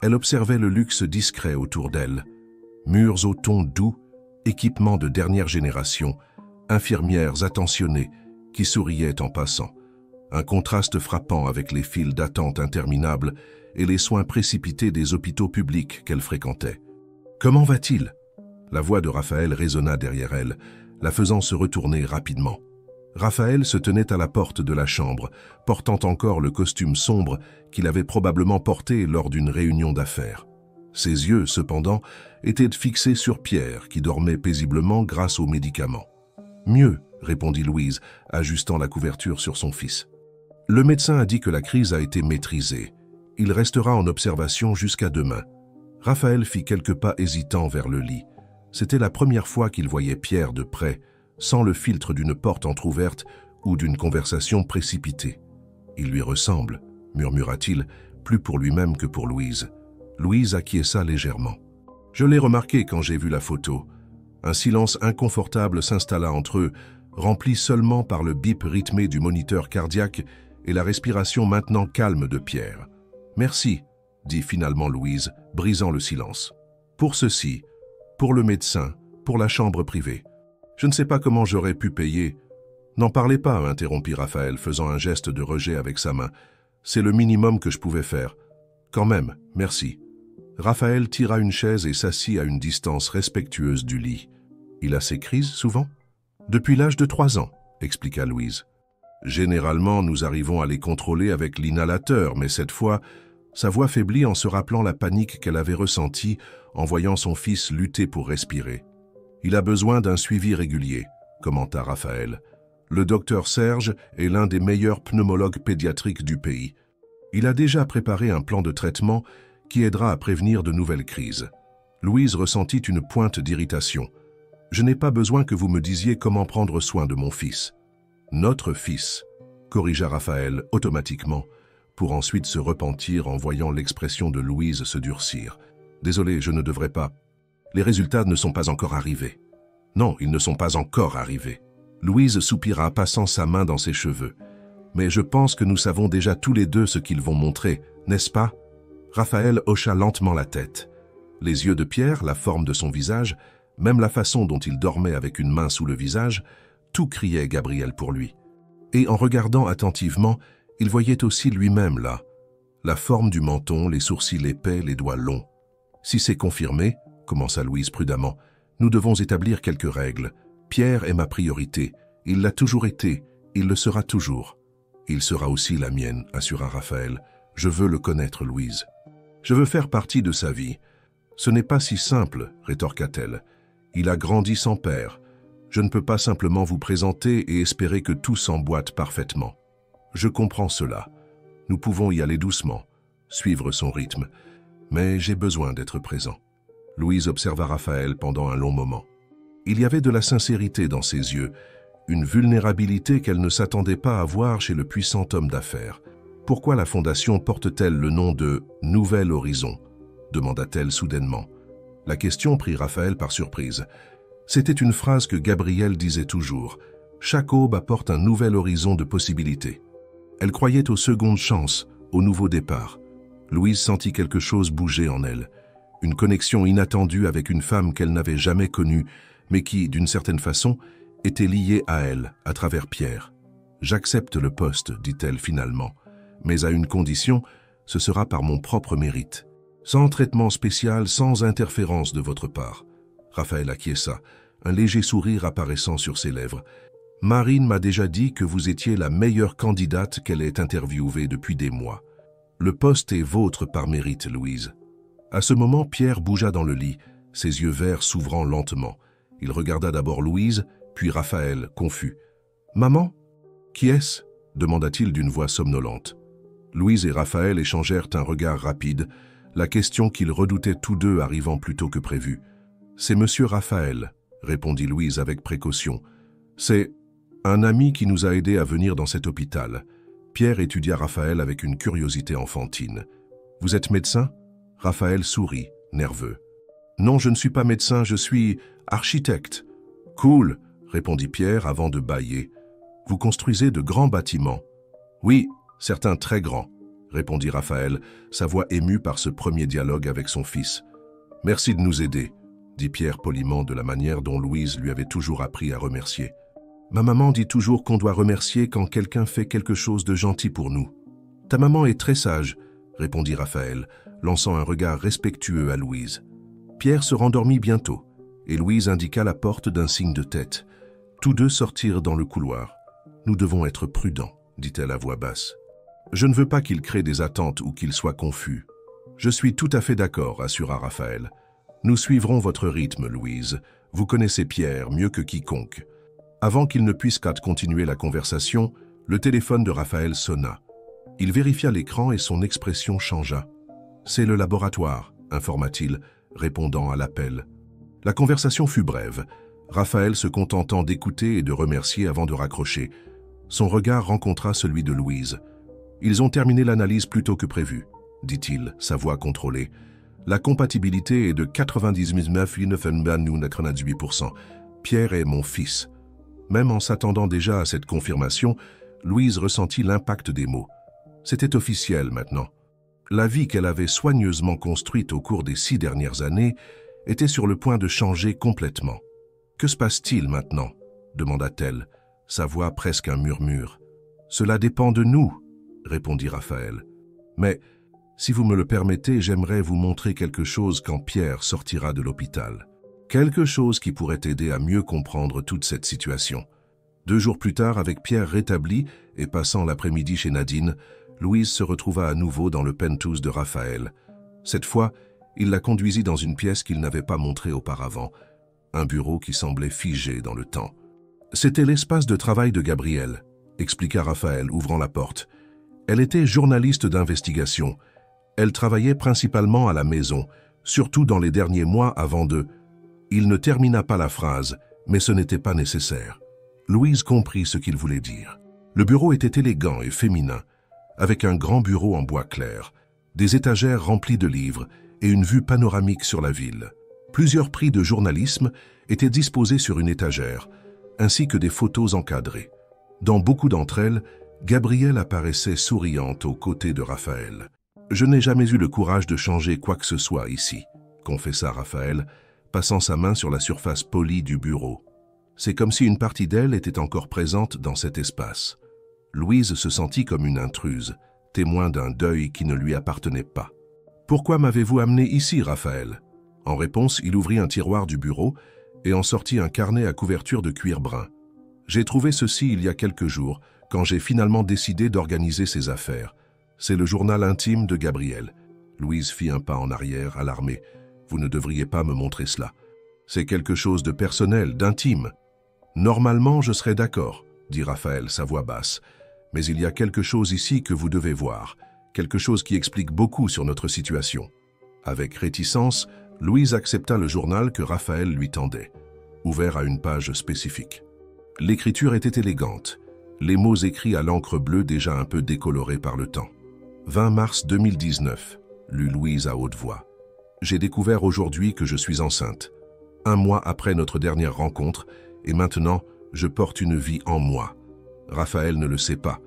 elle observait le luxe discret autour d'elle. Murs au ton doux, équipements de dernière génération, infirmières attentionnées qui souriaient en passant. Un contraste frappant avec les files d'attente interminables et les soins précipités des hôpitaux publics qu'elle fréquentait. « Comment va-t-il » La voix de Raphaël résonna derrière elle, la faisant se retourner rapidement. Raphaël se tenait à la porte de la chambre, portant encore le costume sombre qu'il avait probablement porté lors d'une réunion d'affaires. Ses yeux, cependant, étaient fixés sur Pierre, qui dormait paisiblement grâce aux médicaments. « Mieux, » répondit Louise, ajustant la couverture sur son fils. « Le médecin a dit que la crise a été maîtrisée. Il restera en observation jusqu'à demain. » Raphaël fit quelques pas hésitants vers le lit. C'était la première fois qu'il voyait Pierre de près, sans le filtre d'une porte entr'ouverte ou d'une conversation précipitée. « Il lui ressemble », murmura-t-il, plus pour lui-même que pour Louise. Louise acquiesça légèrement. « Je l'ai remarqué quand j'ai vu la photo. » Un silence inconfortable s'installa entre eux, rempli seulement par le bip rythmé du moniteur cardiaque et la respiration maintenant calme de Pierre. « Merci », dit finalement Louise, brisant le silence. « Pour ceci, pour le médecin, pour la chambre privée. Je ne sais pas comment j'aurais pu payer. »« N'en parlez pas, » interrompit Raphaël, faisant un geste de rejet avec sa main. « C'est le minimum que je pouvais faire. Quand même, merci. » Raphaël tira une chaise et s'assit à une distance respectueuse du lit. « Il a ses crises souvent ?»« Depuis l'âge de 3 ans, » expliqua Louise. « Généralement, nous arrivons à les contrôler avec l'inhalateur, mais cette fois, sa voix faiblit en se rappelant la panique qu'elle avait ressentie en voyant son fils lutter pour respirer. « Il a besoin d'un suivi régulier, » commenta Raphaël. « Le docteur Serge est l'un des meilleurs pneumologues pédiatriques du pays. Il a déjà préparé un plan de traitement qui aidera à prévenir de nouvelles crises. » Louise ressentit une pointe d'irritation. « Je n'ai pas besoin que vous me disiez comment prendre soin de mon fils. »« Notre fils », corrigea Raphaël automatiquement, pour ensuite se repentir en voyant l'expression de Louise se durcir. « Désolé, je ne devrais pas. Les résultats ne sont pas encore arrivés. »« Non, ils ne sont pas encore arrivés. » Louise soupira, passant sa main dans ses cheveux. « Mais je pense que nous savons déjà tous les deux ce qu'ils vont montrer, n'est-ce pas ?» Raphaël hocha lentement la tête. Les yeux de Pierre, la forme de son visage, même la façon dont il dormait avec une main sous le visage, tout criait Gabriel pour lui. Et en regardant attentivement, il voyait aussi lui-même là, la forme du menton, les sourcils épais, les doigts longs. « Si c'est confirmé, commença Louise prudemment, nous devons établir quelques règles. Pierre est ma priorité. Il l'a toujours été. Il le sera toujours. Il sera aussi la mienne, assura Raphaël. Je veux le connaître, Louise. Je veux faire partie de sa vie. Ce n'est pas si simple, rétorqua-t-elle. Il a grandi sans père. Je ne peux pas simplement vous présenter et espérer que tout s'emboîte parfaitement. Je comprends cela. Nous pouvons y aller doucement, suivre son rythme. Mais j'ai besoin d'être présent. Louise observa Raphaël pendant un long moment. Il y avait de la sincérité dans ses yeux, une vulnérabilité qu'elle ne s'attendait pas à voir chez le puissant homme d'affaires. « Pourquoi la Fondation porte-t-elle le nom de « Nouvel Horizon » demanda-t-elle soudainement. La question prit Raphaël par surprise. C'était une phrase que Gabriel disait toujours. Chaque aube apporte un nouvel horizon de possibilités. Elle croyait aux secondes chances, au nouveau départ. Louise sentit quelque chose bouger en elle. Une connexion inattendue avec une femme qu'elle n'avait jamais connue, mais qui, d'une certaine façon, était liée à elle, à travers Pierre. « J'accepte le poste, dit-elle finalement, mais à une condition, ce sera par mon propre mérite. Sans traitement spécial, sans interférence de votre part. » Raphaël acquiesça, un léger sourire apparaissant sur ses lèvres. « Marine m'a déjà dit que vous étiez la meilleure candidate qu'elle ait interviewée depuis des mois. Le poste est vôtre par mérite, Louise. » À ce moment, Pierre bougea dans le lit, ses yeux verts s'ouvrant lentement. Il regarda d'abord Louise, puis Raphaël, confus. « Maman ? Qui est-ce » demanda-t-il d'une voix somnolente. Louise et Raphaël échangèrent un regard rapide, la question qu'ils redoutaient tous deux arrivant plus tôt que prévu. « C'est Monsieur Raphaël », répondit Louise avec précaution. « C'est un ami qui nous a aidés à venir dans cet hôpital. » Pierre étudia Raphaël avec une curiosité enfantine. « Vous êtes médecin ?» Raphaël sourit, nerveux. « Non, je ne suis pas médecin, je suis architecte. »« Cool !» répondit Pierre avant de bâiller. « Vous construisez de grands bâtiments. »« Oui, certains très grands, » répondit Raphaël, sa voix émue par ce premier dialogue avec son fils. « Merci de nous aider, » dit Pierre poliment de la manière dont Louise lui avait toujours appris à remercier. « Ma maman dit toujours qu'on doit remercier quand quelqu'un fait quelque chose de gentil pour nous. »« Ta maman est très sage, » répondit Raphaël, lançant un regard respectueux à Louise. Pierre se rendormit bientôt, et Louise indiqua la porte d'un signe de tête. Tous deux sortirent dans le couloir. « Nous devons être prudents, » dit-elle à voix basse. « Je ne veux pas qu'il crée des attentes ou qu'il soit confus. »« Je suis tout à fait d'accord, » assura Raphaël. « Nous suivrons votre rythme, Louise. Vous connaissez Pierre mieux que quiconque. » Avant qu'il ne puisse continuer la conversation, le téléphone de Raphaël sonna. Il vérifia l'écran et son expression changea. « C'est le laboratoire, » informa-t-il, répondant à l'appel. La conversation fut brève, Raphaël se contentant d'écouter et de remercier avant de raccrocher. Son regard rencontra celui de Louise. « Ils ont terminé l'analyse plus tôt que prévu, » dit-il, sa voix contrôlée. « La compatibilité est de 99,98%. Pierre est mon fils. » Même en s'attendant déjà à cette confirmation, Louise ressentit l'impact des mots. C'était officiel maintenant. La vie qu'elle avait soigneusement construite au cours des 6 dernières années était sur le point de changer complètement. « Que se passe-t-il maintenant » demanda-t-elle, sa voix presque un murmure. « Cela dépend de nous » répondit Raphaël. « Mais, si vous me le permettez, j'aimerais vous montrer quelque chose quand Pierre sortira de l'hôpital. Quelque chose qui pourrait aider à mieux comprendre toute cette situation. » 2 jours plus tard, avec Pierre rétabli et passant l'après-midi chez Nadine, Louise se retrouva à nouveau dans le penthouse de Raphaël. Cette fois, il la conduisit dans une pièce qu'il n'avait pas montrée auparavant, un bureau qui semblait figé dans le temps. C'était l'espace de travail de Gabrielle, expliqua Raphaël, ouvrant la porte. Elle était journaliste d'investigation. Elle travaillait principalement à la maison, surtout dans les derniers mois avant de... Il ne termina pas la phrase, mais ce n'était pas nécessaire. Louise comprit ce qu'il voulait dire. Le bureau était élégant et féminin, avec un grand bureau en bois clair, des étagères remplies de livres et une vue panoramique sur la ville. Plusieurs prix de journalisme étaient disposés sur une étagère, ainsi que des photos encadrées. Dans beaucoup d'entre elles, Gabrielle apparaissait souriante aux côtés de Raphaël. « Je n'ai jamais eu le courage de changer quoi que ce soit ici », confessa Raphaël, passant sa main sur la surface polie du bureau. C'est comme si une partie d'elle était encore présente dans cet espace. Louise se sentit comme une intruse, témoin d'un deuil qui ne lui appartenait pas. « Pourquoi m'avez-vous amené ici, Raphaël ?» En réponse, il ouvrit un tiroir du bureau et en sortit un carnet à couverture de cuir brun. « J'ai trouvé ceci il y a quelques jours, quand j'ai finalement décidé d'organiser ses affaires. C'est le journal intime de Gabriel. » Louise fit un pas en arrière, alarmée. « Vous ne devriez pas me montrer cela. C'est quelque chose de personnel, d'intime. »« Normalement, je serais d'accord, » dit Raphaël, sa voix basse. « Mais il y a quelque chose ici que vous devez voir, quelque chose qui explique beaucoup sur notre situation. » Avec réticence, Louise accepta le journal que Raphaël lui tendait, ouvert à une page spécifique. L'écriture était élégante, les mots écrits à l'encre bleue déjà un peu décolorés par le temps. « 20 mars 2019, lut Louise à haute voix. J'ai découvert aujourd'hui que je suis enceinte. 1 mois après notre dernière rencontre, et maintenant, je porte une vie en moi. Raphaël ne le sait pas.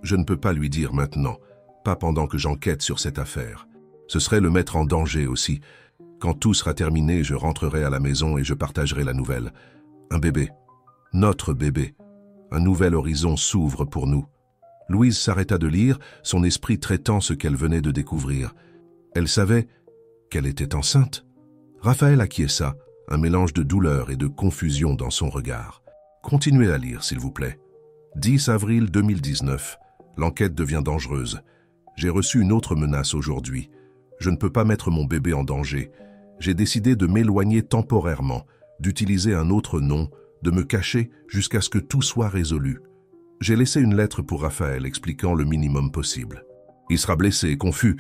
Je ne peux pas lui dire maintenant, pas pendant que j'enquête sur cette affaire. Ce serait le mettre en danger aussi. Quand tout sera terminé, je rentrerai à la maison et je partagerai la nouvelle. Un bébé. Notre bébé. Un nouvel horizon s'ouvre pour nous. » Louise s'arrêta de lire, son esprit traitant ce qu'elle venait de découvrir. Elle savait qu'elle était enceinte. Raphaël acquiesça, un mélange de douleur et de confusion dans son regard. « Continuez à lire, s'il vous plaît. 10 avril 2019. L'enquête devient dangereuse. J'ai reçu une autre menace aujourd'hui. Je ne peux pas mettre mon bébé en danger. J'ai décidé de m'éloigner temporairement, d'utiliser un autre nom, de me cacher jusqu'à ce que tout soit résolu. J'ai laissé une lettre pour Raphaël expliquant le minimum possible. Il sera blessé et confus,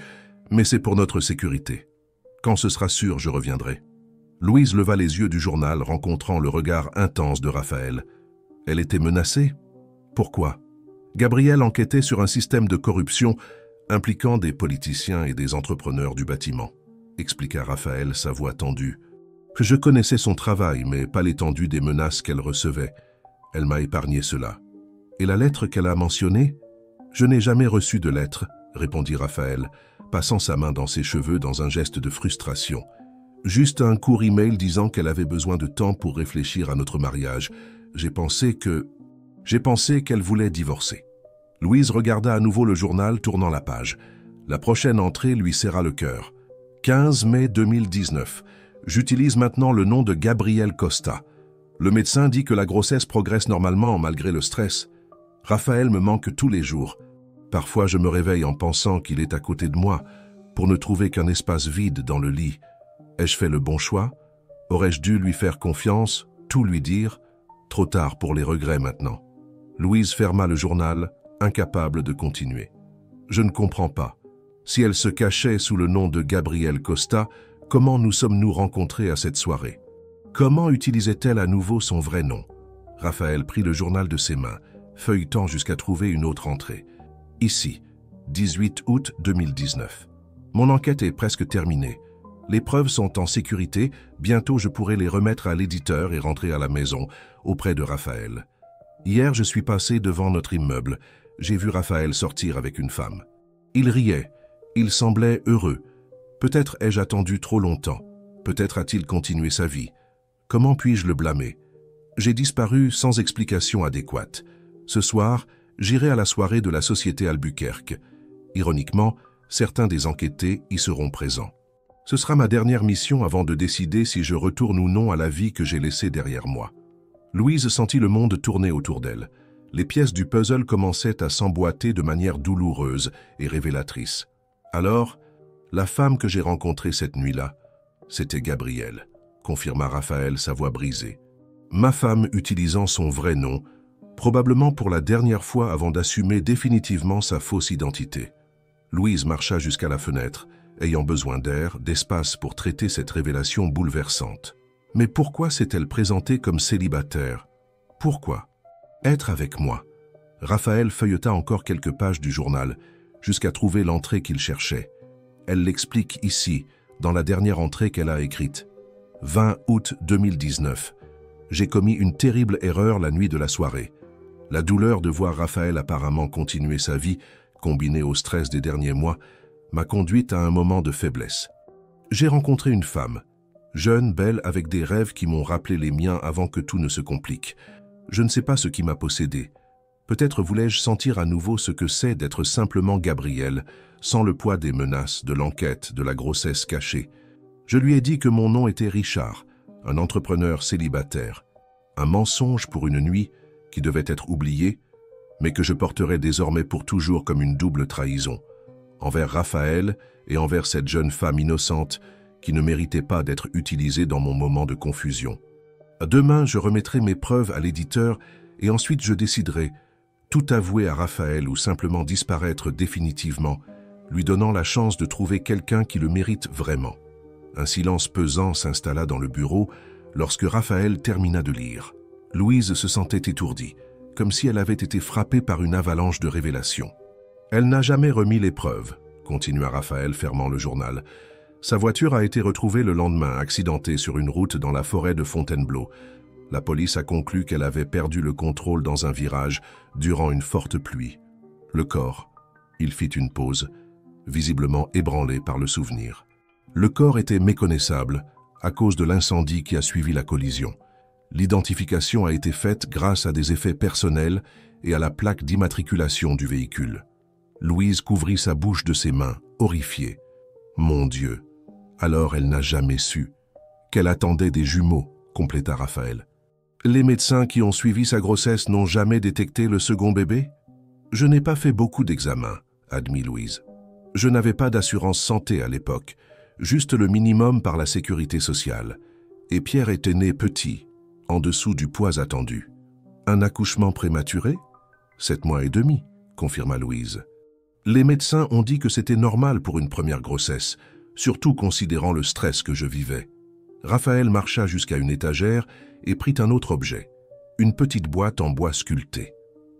mais c'est pour notre sécurité. Quand ce sera sûr, je reviendrai. » Louise leva les yeux du journal, rencontrant le regard intense de Raphaël. Elle était menacée? Pourquoi? Gabriel enquêtait sur un système de corruption impliquant des politiciens et des entrepreneurs du bâtiment, expliqua Raphaël, sa voix tendue. Je connaissais son travail, mais pas l'étendue des menaces qu'elle recevait. Elle m'a épargné cela. Et la lettre qu'elle a mentionnée? Je n'ai jamais reçu de lettre, répondit Raphaël, passant sa main dans ses cheveux dans un geste de frustration. Juste un court email disant qu'elle avait besoin de temps pour réfléchir à notre mariage. J'ai pensé qu'elle voulait divorcer. Louise regarda à nouveau le journal, tournant la page. La prochaine entrée lui serra le cœur. 15 mai 2019. J'utilise maintenant le nom de Gabriel Costa. Le médecin dit que la grossesse progresse normalement malgré le stress. Raphaël me manque tous les jours. Parfois, je me réveille en pensant qu'il est à côté de moi, pour ne trouver qu'un espace vide dans le lit. Ai-je fait le bon choix? Aurais-je dû lui faire confiance, tout lui dire? Trop tard pour les regrets maintenant. Louise ferma le journal, incapable de continuer. Je ne comprends pas. Si elle se cachait sous le nom de Gabriel Costa, comment nous sommes-nous rencontrés à cette soirée? Comment utilisait-elle à nouveau son vrai nom? Raphaël prit le journal de ses mains, feuilletant jusqu'à trouver une autre entrée. Ici, 18 août 2019. Mon enquête est presque terminée. Les preuves sont en sécurité, bientôt je pourrai les remettre à l'éditeur et rentrer à la maison, auprès de Raphaël. Hier, je suis passé devant notre immeuble. J'ai vu Raphaël sortir avec une femme. Il riait, il semblait heureux. Peut-être ai-je attendu trop longtemps. Peut-être a-t-il continué sa vie. Comment puis-je le blâmer? J'ai disparu sans explication adéquate. Ce soir, j'irai à la soirée de la Société Albuquerque. Ironiquement, certains des enquêtés y seront présents. Ce sera ma dernière mission avant de décider si je retourne ou non à la vie que j'ai laissée derrière moi. Louise sentit le monde tourner autour d'elle. Les pièces du puzzle commençaient à s'emboîter de manière douloureuse et révélatrice. Alors, la femme que j'ai rencontrée cette nuit-là, c'était Gabriel, confirma Raphaël, sa voix brisée. Ma femme utilisant son vrai nom, probablement pour la dernière fois avant d'assumer définitivement sa fausse identité. Louise marcha jusqu'à la fenêtre, ayant besoin d'air, d'espace pour traiter cette révélation bouleversante. Mais pourquoi s'est-elle présentée comme célibataire? Pourquoi? Être avec moi. Raphaël feuilleta encore quelques pages du journal, jusqu'à trouver l'entrée qu'il cherchait. Elle l'explique ici, dans la dernière entrée qu'elle a écrite. 20 août 2019. J'ai commis une terrible erreur la nuit de la soirée. La douleur de voir Raphaël apparemment continuer sa vie, combinée au stress des derniers mois, m'a conduite à un moment de faiblesse. J'ai rencontré une femme. Jeune, belle, avec des rêves qui m'ont rappelé les miens avant que tout ne se complique. Je ne sais pas ce qui m'a possédé. Peut-être voulais-je sentir à nouveau ce que c'est d'être simplement Gabrielle, sans le poids des menaces, de l'enquête, de la grossesse cachée. Je lui ai dit que mon nom était Richard, un entrepreneur célibataire. Un mensonge pour une nuit qui devait être oubliée, mais que je porterais désormais pour toujours comme une double trahison, envers Raphaël et envers cette jeune femme innocente qui ne méritait pas d'être utilisée dans mon moment de confusion. Demain, je remettrai mes preuves à l'éditeur et ensuite je déciderai, tout avouer à Raphaël ou simplement disparaître définitivement, lui donnant la chance de trouver quelqu'un qui le mérite vraiment. Un silence pesant s'installa dans le bureau lorsque Raphaël termina de lire. Louise se sentait étourdie, comme si elle avait été frappée par une avalanche de révélations. « Elle n'a jamais remis les preuves », continua Raphaël fermant le journal. Sa voiture a été retrouvée le lendemain, accidentée sur une route dans la forêt de Fontainebleau. La police a conclu qu'elle avait perdu le contrôle dans un virage durant une forte pluie. Le corps, il fit une pause, visiblement ébranlé par le souvenir. Le corps était méconnaissable à cause de l'incendie qui a suivi la collision. L'identification a été faite grâce à des effets personnels et à la plaque d'immatriculation du véhicule. Louise couvrit sa bouche de ses mains, horrifiée. Mon Dieu! Alors elle n'a jamais su qu'elle attendait des jumeaux, compléta Raphaël. Les médecins qui ont suivi sa grossesse n'ont jamais détecté le second bébé? Je n'ai pas fait beaucoup d'examens, admit Louise. Je n'avais pas d'assurance santé à l'époque, juste le minimum par la sécurité sociale. Et Pierre était né petit, en dessous du poids attendu. Un accouchement prématuré? 7 mois et demi, confirma Louise. Les médecins ont dit que c'était normal pour une première grossesse, surtout considérant le stress que je vivais. Raphaël marcha jusqu'à une étagère et prit un autre objet, une petite boîte en bois sculpté.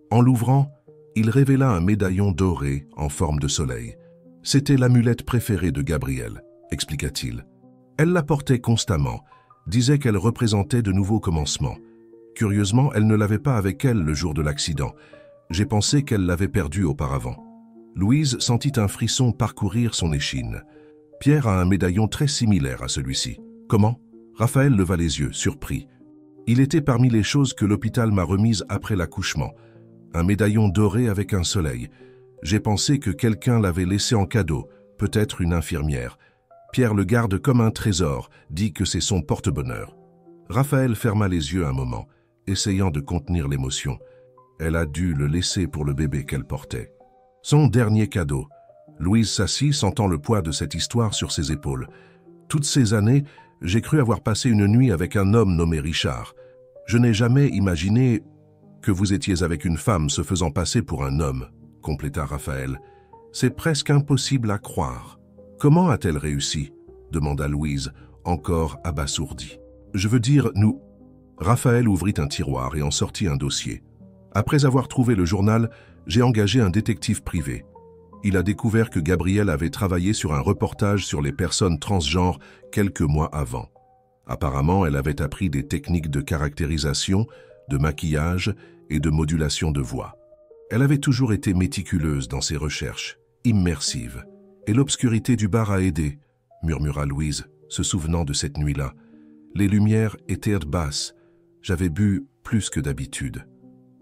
En l'ouvrant, il révéla un médaillon doré en forme de soleil. C'était l'amulette préférée de Gabrielle, expliqua-t-il. Elle la portait constamment, disait qu'elle représentait de nouveaux commencements. Curieusement, elle ne l'avait pas avec elle le jour de l'accident. J'ai pensé qu'elle l'avait perdue auparavant. Louise sentit un frisson parcourir son échine. Pierre a un médaillon très similaire à celui-ci. Comment? Raphaël leva les yeux, surpris. Il était parmi les choses que l'hôpital m'a remises après l'accouchement. Un médaillon doré avec un soleil. J'ai pensé que quelqu'un l'avait laissé en cadeau, peut-être une infirmière. Pierre le garde comme un trésor, dit que c'est son porte-bonheur. Raphaël ferma les yeux un moment, essayant de contenir l'émotion. Elle a dû le laisser pour le bébé qu'elle portait. Son dernier cadeau. Louise s'assit, sentant le poids de cette histoire sur ses épaules. Toutes ces années, j'ai cru avoir passé une nuit avec un homme nommé Richard. Je n'ai jamais imaginé que vous étiez avec une femme se faisant passer pour un homme, compléta Raphaël. C'est presque impossible à croire. Comment a-t-elle réussi? Demanda Louise, encore abasourdie. Je veux dire, nous... Raphaël ouvrit un tiroir et en sortit un dossier. Après avoir trouvé le journal, j'ai engagé un détective privé. Il a découvert que Gabrielle avait travaillé sur un reportage sur les personnes transgenres quelques mois avant. Apparemment, elle avait appris des techniques de caractérisation, de maquillage et de modulation de voix. Elle avait toujours été méticuleuse dans ses recherches, immersive. Et l'obscurité du bar a aidé, murmura Louise, se souvenant de cette nuit-là. Les lumières étaient basses. J'avais bu plus que d'habitude.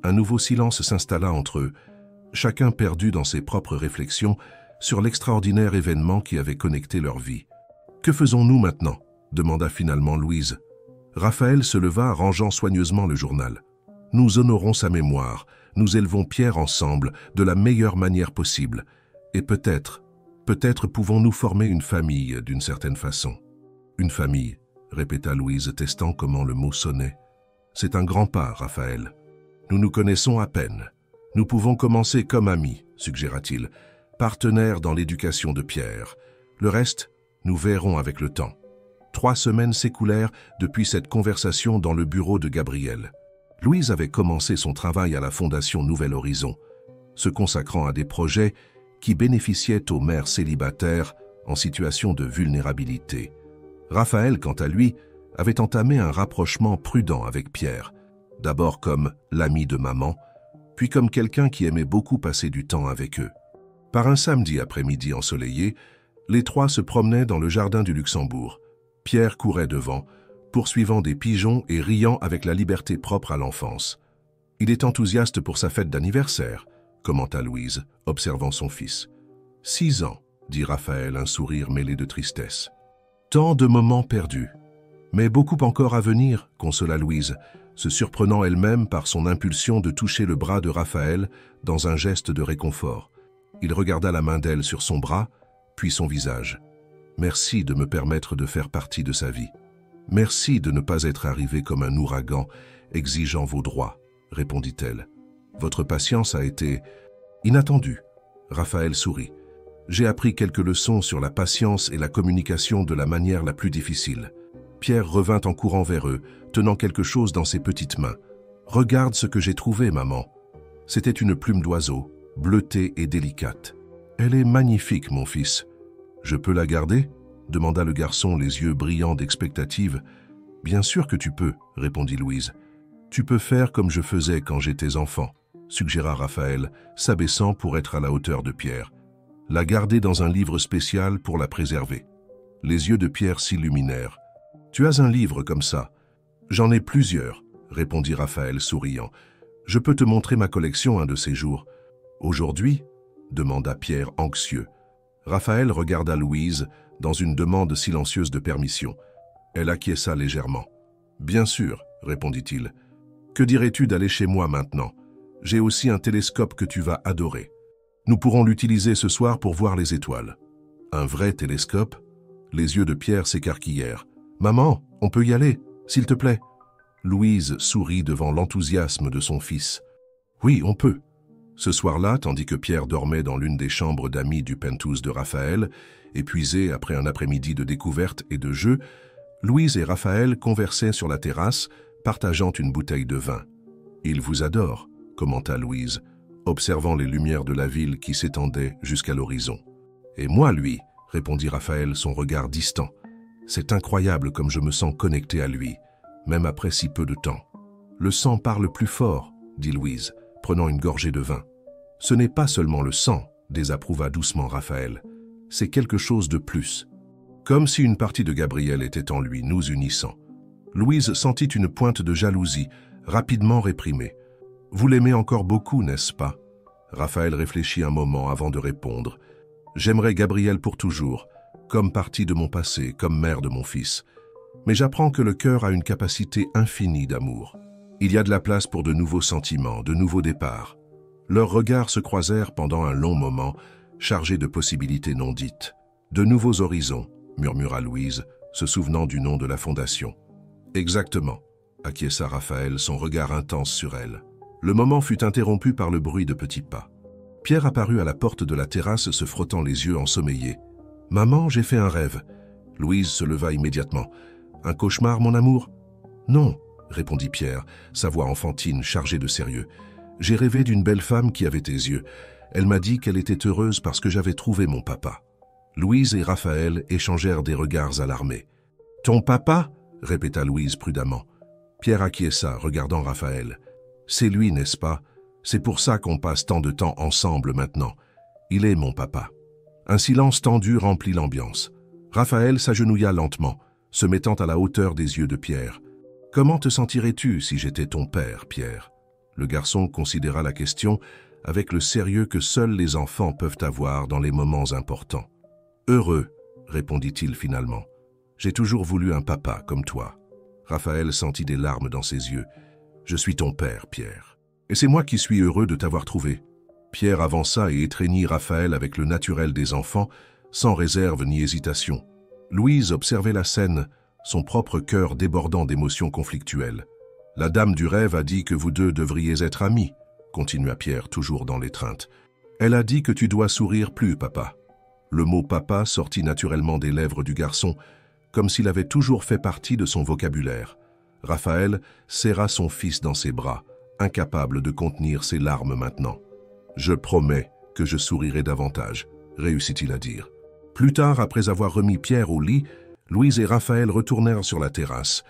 Un nouveau silence s'installa entre eux, chacun perdu dans ses propres réflexions sur l'extraordinaire événement qui avait connecté leur vie. « Que faisons-nous maintenant » demanda finalement Louise. Raphaël se leva, rangeant soigneusement le journal. « Nous honorons sa mémoire, nous élevons Pierre ensemble, de la meilleure manière possible. Et peut-être pouvons-nous former une famille d'une certaine façon. »« Une famille » répéta Louise, testant comment le mot sonnait. « C'est un grand pas, Raphaël. Nous nous connaissons à peine. Nous pouvons commencer comme amis, suggéra-t-il, partenaires dans l'éducation de Pierre. Le reste, nous verrons avec le temps. » 3 semaines s'écoulèrent depuis cette conversation dans le bureau de Gabrielle. Louise avait commencé son travail à la Fondation Nouvel Horizon, se consacrant à des projets qui bénéficiaient aux mères célibataires en situation de vulnérabilité. Raphaël, quant à lui, avait entamé un rapprochement prudent avec Pierre, d'abord comme l'ami de maman, puis comme quelqu'un qui aimait beaucoup passer du temps avec eux. Par un samedi après-midi ensoleillé, les 3 se promenaient dans le jardin du Luxembourg. Pierre courait devant, poursuivant des pigeons et riant avec la liberté propre à l'enfance. « Il est enthousiaste pour sa fête d'anniversaire », commenta Louise, observant son fils. « 6 ans, dit Raphaël, un sourire mêlé de tristesse. Tant de moments perdus. Mais beaucoup encore à venir, consola Louise, se surprenant elle-même par son impulsion de toucher le bras de Raphaël dans un geste de réconfort. Il regarda la main d'elle sur son bras, puis son visage. « Merci de me permettre de faire partie de sa vie. Merci de ne pas être arrivé comme un ouragan exigeant vos droits, répondit-elle. Votre patience a été inattendue. Raphaël sourit. J'ai appris quelques leçons sur la patience et la communication de la manière la plus difficile. Pierre revint en courant vers eux, tenant quelque chose dans ses petites mains. Regarde ce que j'ai trouvé, maman. C'était une plume d'oiseau, bleutée et délicate. Elle est magnifique, mon fils. Je peux la garder? Demanda le garçon, les yeux brillants d'expectative. Bien sûr que tu peux, répondit Louise. Tu peux faire comme je faisais quand j'étais enfant, suggéra Raphaël, s'abaissant pour être à la hauteur de Pierre. La garder dans un livre spécial pour la préserver. Les yeux de Pierre s'illuminèrent. Tu as un livre comme ça? J'en ai plusieurs, répondit Raphaël souriant. Je peux te montrer ma collection un de ces jours. Aujourd'hui? Demanda Pierre anxieux. Raphaël regarda Louise dans une demande silencieuse de permission. Elle acquiesça légèrement. Bien sûr, répondit-il. Que dirais-tu d'aller chez moi maintenant? J'ai aussi un télescope que tu vas adorer. Nous pourrons l'utiliser ce soir pour voir les étoiles. Un vrai télescope? Les yeux de Pierre s'écarquillèrent. Maman, on peut y aller, s'il te plaît. Louise sourit devant l'enthousiasme de son fils. Oui, on peut. Ce soir-là, tandis que Pierre dormait dans l'une des chambres d'amis du penthouse de Raphaël, épuisé après un après-midi de découverte et de jeu, Louise et Raphaël conversaient sur la terrasse, partageant une bouteille de vin. « Il vous adore », commenta Louise, observant les lumières de la ville qui s'étendaient jusqu'à l'horizon. « Et moi, lui », répondit Raphaël, son regard distant. « C'est incroyable comme je me sens connecté à lui, même après si peu de temps. »« Le sang parle plus fort », dit Louise, prenant une gorgée de vin. « Ce n'est pas seulement le sang », désapprouva doucement Raphaël. « C'est quelque chose de plus. » Comme si une partie de Gabriel était en lui, nous unissant. Louise sentit une pointe de jalousie, rapidement réprimée. « Vous l'aimez encore beaucoup, n'est-ce pas ?» Raphaël réfléchit un moment avant de répondre. « J'aimerais Gabriel pour toujours, comme partie de mon passé, comme mère de mon fils. Mais j'apprends que le cœur a une capacité infinie d'amour. Il y a de la place pour de nouveaux sentiments, de nouveaux départs. » Leurs regards se croisèrent pendant un long moment, chargés de possibilités non dites. « De nouveaux horizons », murmura Louise, se souvenant du nom de la fondation. « Exactement », acquiesça Raphaël, son regard intense sur elle. Le moment fut interrompu par le bruit de petits pas. Pierre apparut à la porte de la terrasse, se frottant les yeux ensommeillés. « Maman, j'ai fait un rêve. » Louise se leva immédiatement. « Un cauchemar, mon amour ?»« Non, » répondit Pierre, sa voix enfantine chargée de sérieux. « J'ai rêvé d'une belle femme qui avait tes yeux. Elle m'a dit qu'elle était heureuse parce que j'avais trouvé mon papa. » Louise et Raphaël échangèrent des regards alarmés. « Ton papa ?» répéta Louise prudemment. Pierre acquiesça, regardant Raphaël. « C'est lui, n'est-ce pas? C'est pour ça qu'on passe tant de temps ensemble maintenant. Il est mon papa. » Un silence tendu remplit l'ambiance. Raphaël s'agenouilla lentement, se mettant à la hauteur des yeux de Pierre. « Comment te sentirais-tu si j'étais ton père, Pierre ?» Le garçon considéra la question avec le sérieux que seuls les enfants peuvent avoir dans les moments importants. « Heureux, » répondit-il finalement. « J'ai toujours voulu un papa comme toi. » Raphaël sentit des larmes dans ses yeux. « Je suis ton père, Pierre. Et c'est moi qui suis heureux de t'avoir trouvé. » Pierre avança et étreignit Raphaël avec le naturel des enfants, sans réserve ni hésitation. Louise observait la scène, son propre cœur débordant d'émotions conflictuelles. « La dame du rêve a dit que vous deux devriez être amis, » continua Pierre, toujours dans l'étreinte. « Elle a dit que tu dois sourire plus, papa. » Le mot « papa » sortit naturellement des lèvres du garçon, comme s'il avait toujours fait partie de son vocabulaire. Raphaël serra son fils dans ses bras, incapable de contenir ses larmes maintenant. « Je promets que je sourirai davantage », réussit-il à dire. Plus tard, après avoir remis Pierre au lit, Louise et Raphaël retournèrent sur la terrasse,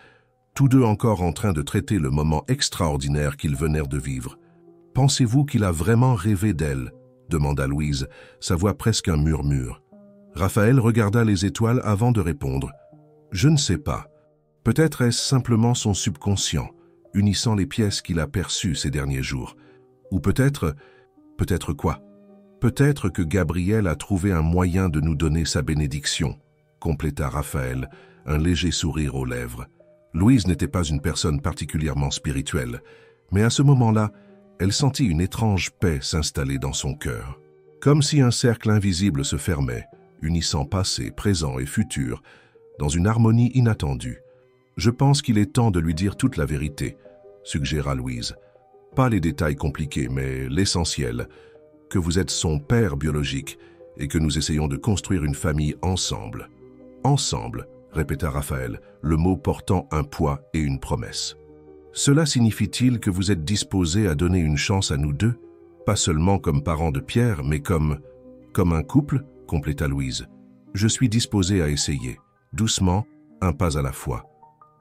tous deux encore en train de traiter le moment extraordinaire qu'ils venèrent de vivre. « Pensez-vous qu'il a vraiment rêvé d'elle ?» demanda Louise, sa voix presque un murmure. Raphaël regarda les étoiles avant de répondre. « Je ne sais pas. Peut-être est-ce simplement son subconscient, unissant les pièces qu'il a perçues ces derniers jours. Ou peut-être quoi? Peut-être que Gabriel a trouvé un moyen de nous donner sa bénédiction, compléta Raphaël, un léger sourire aux lèvres. Louise n'était pas une personne particulièrement spirituelle, mais à ce moment-là, elle sentit une étrange paix s'installer dans son cœur. Comme si un cercle invisible se fermait, unissant passé, présent et futur, dans une harmonie inattendue. « Je pense qu'il est temps de lui dire toute la vérité », suggéra Louise. « Pas les détails compliqués, mais l'essentiel, que vous êtes son père biologique et que nous essayons de construire une famille ensemble. »« Ensemble », répéta Raphaël, le mot portant un poids et une promesse. « Cela signifie-t-il que vous êtes disposé à donner une chance à nous deux, pas seulement comme parents de Pierre, mais comme un couple ?» compléta Louise. « Je suis disposé à essayer, doucement, un pas à la fois. »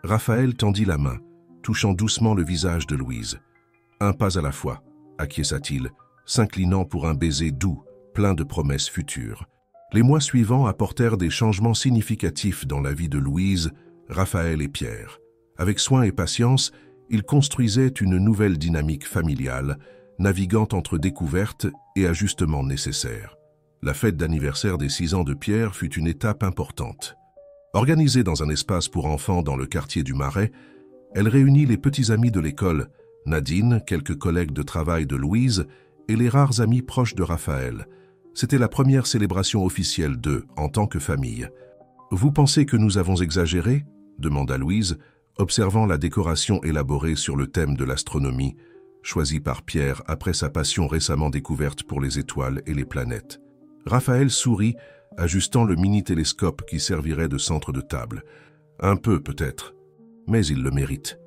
Raphaël tendit la main, touchant doucement le visage de Louise. « Un pas à la fois », acquiesça-t-il, s'inclinant pour un baiser doux, plein de promesses futures. Les mois suivants apportèrent des changements significatifs dans la vie de Louise, Raphaël et Pierre. Avec soin et patience, ils construisaient une nouvelle dynamique familiale, naviguant entre découvertes et ajustements nécessaires. La fête d'anniversaire des 6 ans de Pierre fut une étape importante. Organisée dans un espace pour enfants dans le quartier du Marais, elle réunit les petits amis de l'école, Nadine, quelques collègues de travail de Louise et les rares amis proches de Raphaël. C'était la première célébration officielle d'eux, en tant que famille. « Vous pensez que nous avons exagéré ?» demanda Louise, observant la décoration élaborée sur le thème de l'astronomie, choisie par Pierre après sa passion récemment découverte pour les étoiles et les planètes. Raphaël sourit, ajustant le mini-télescope qui servirait de centre de table. « Un peu, peut-être, mais il le mérite. »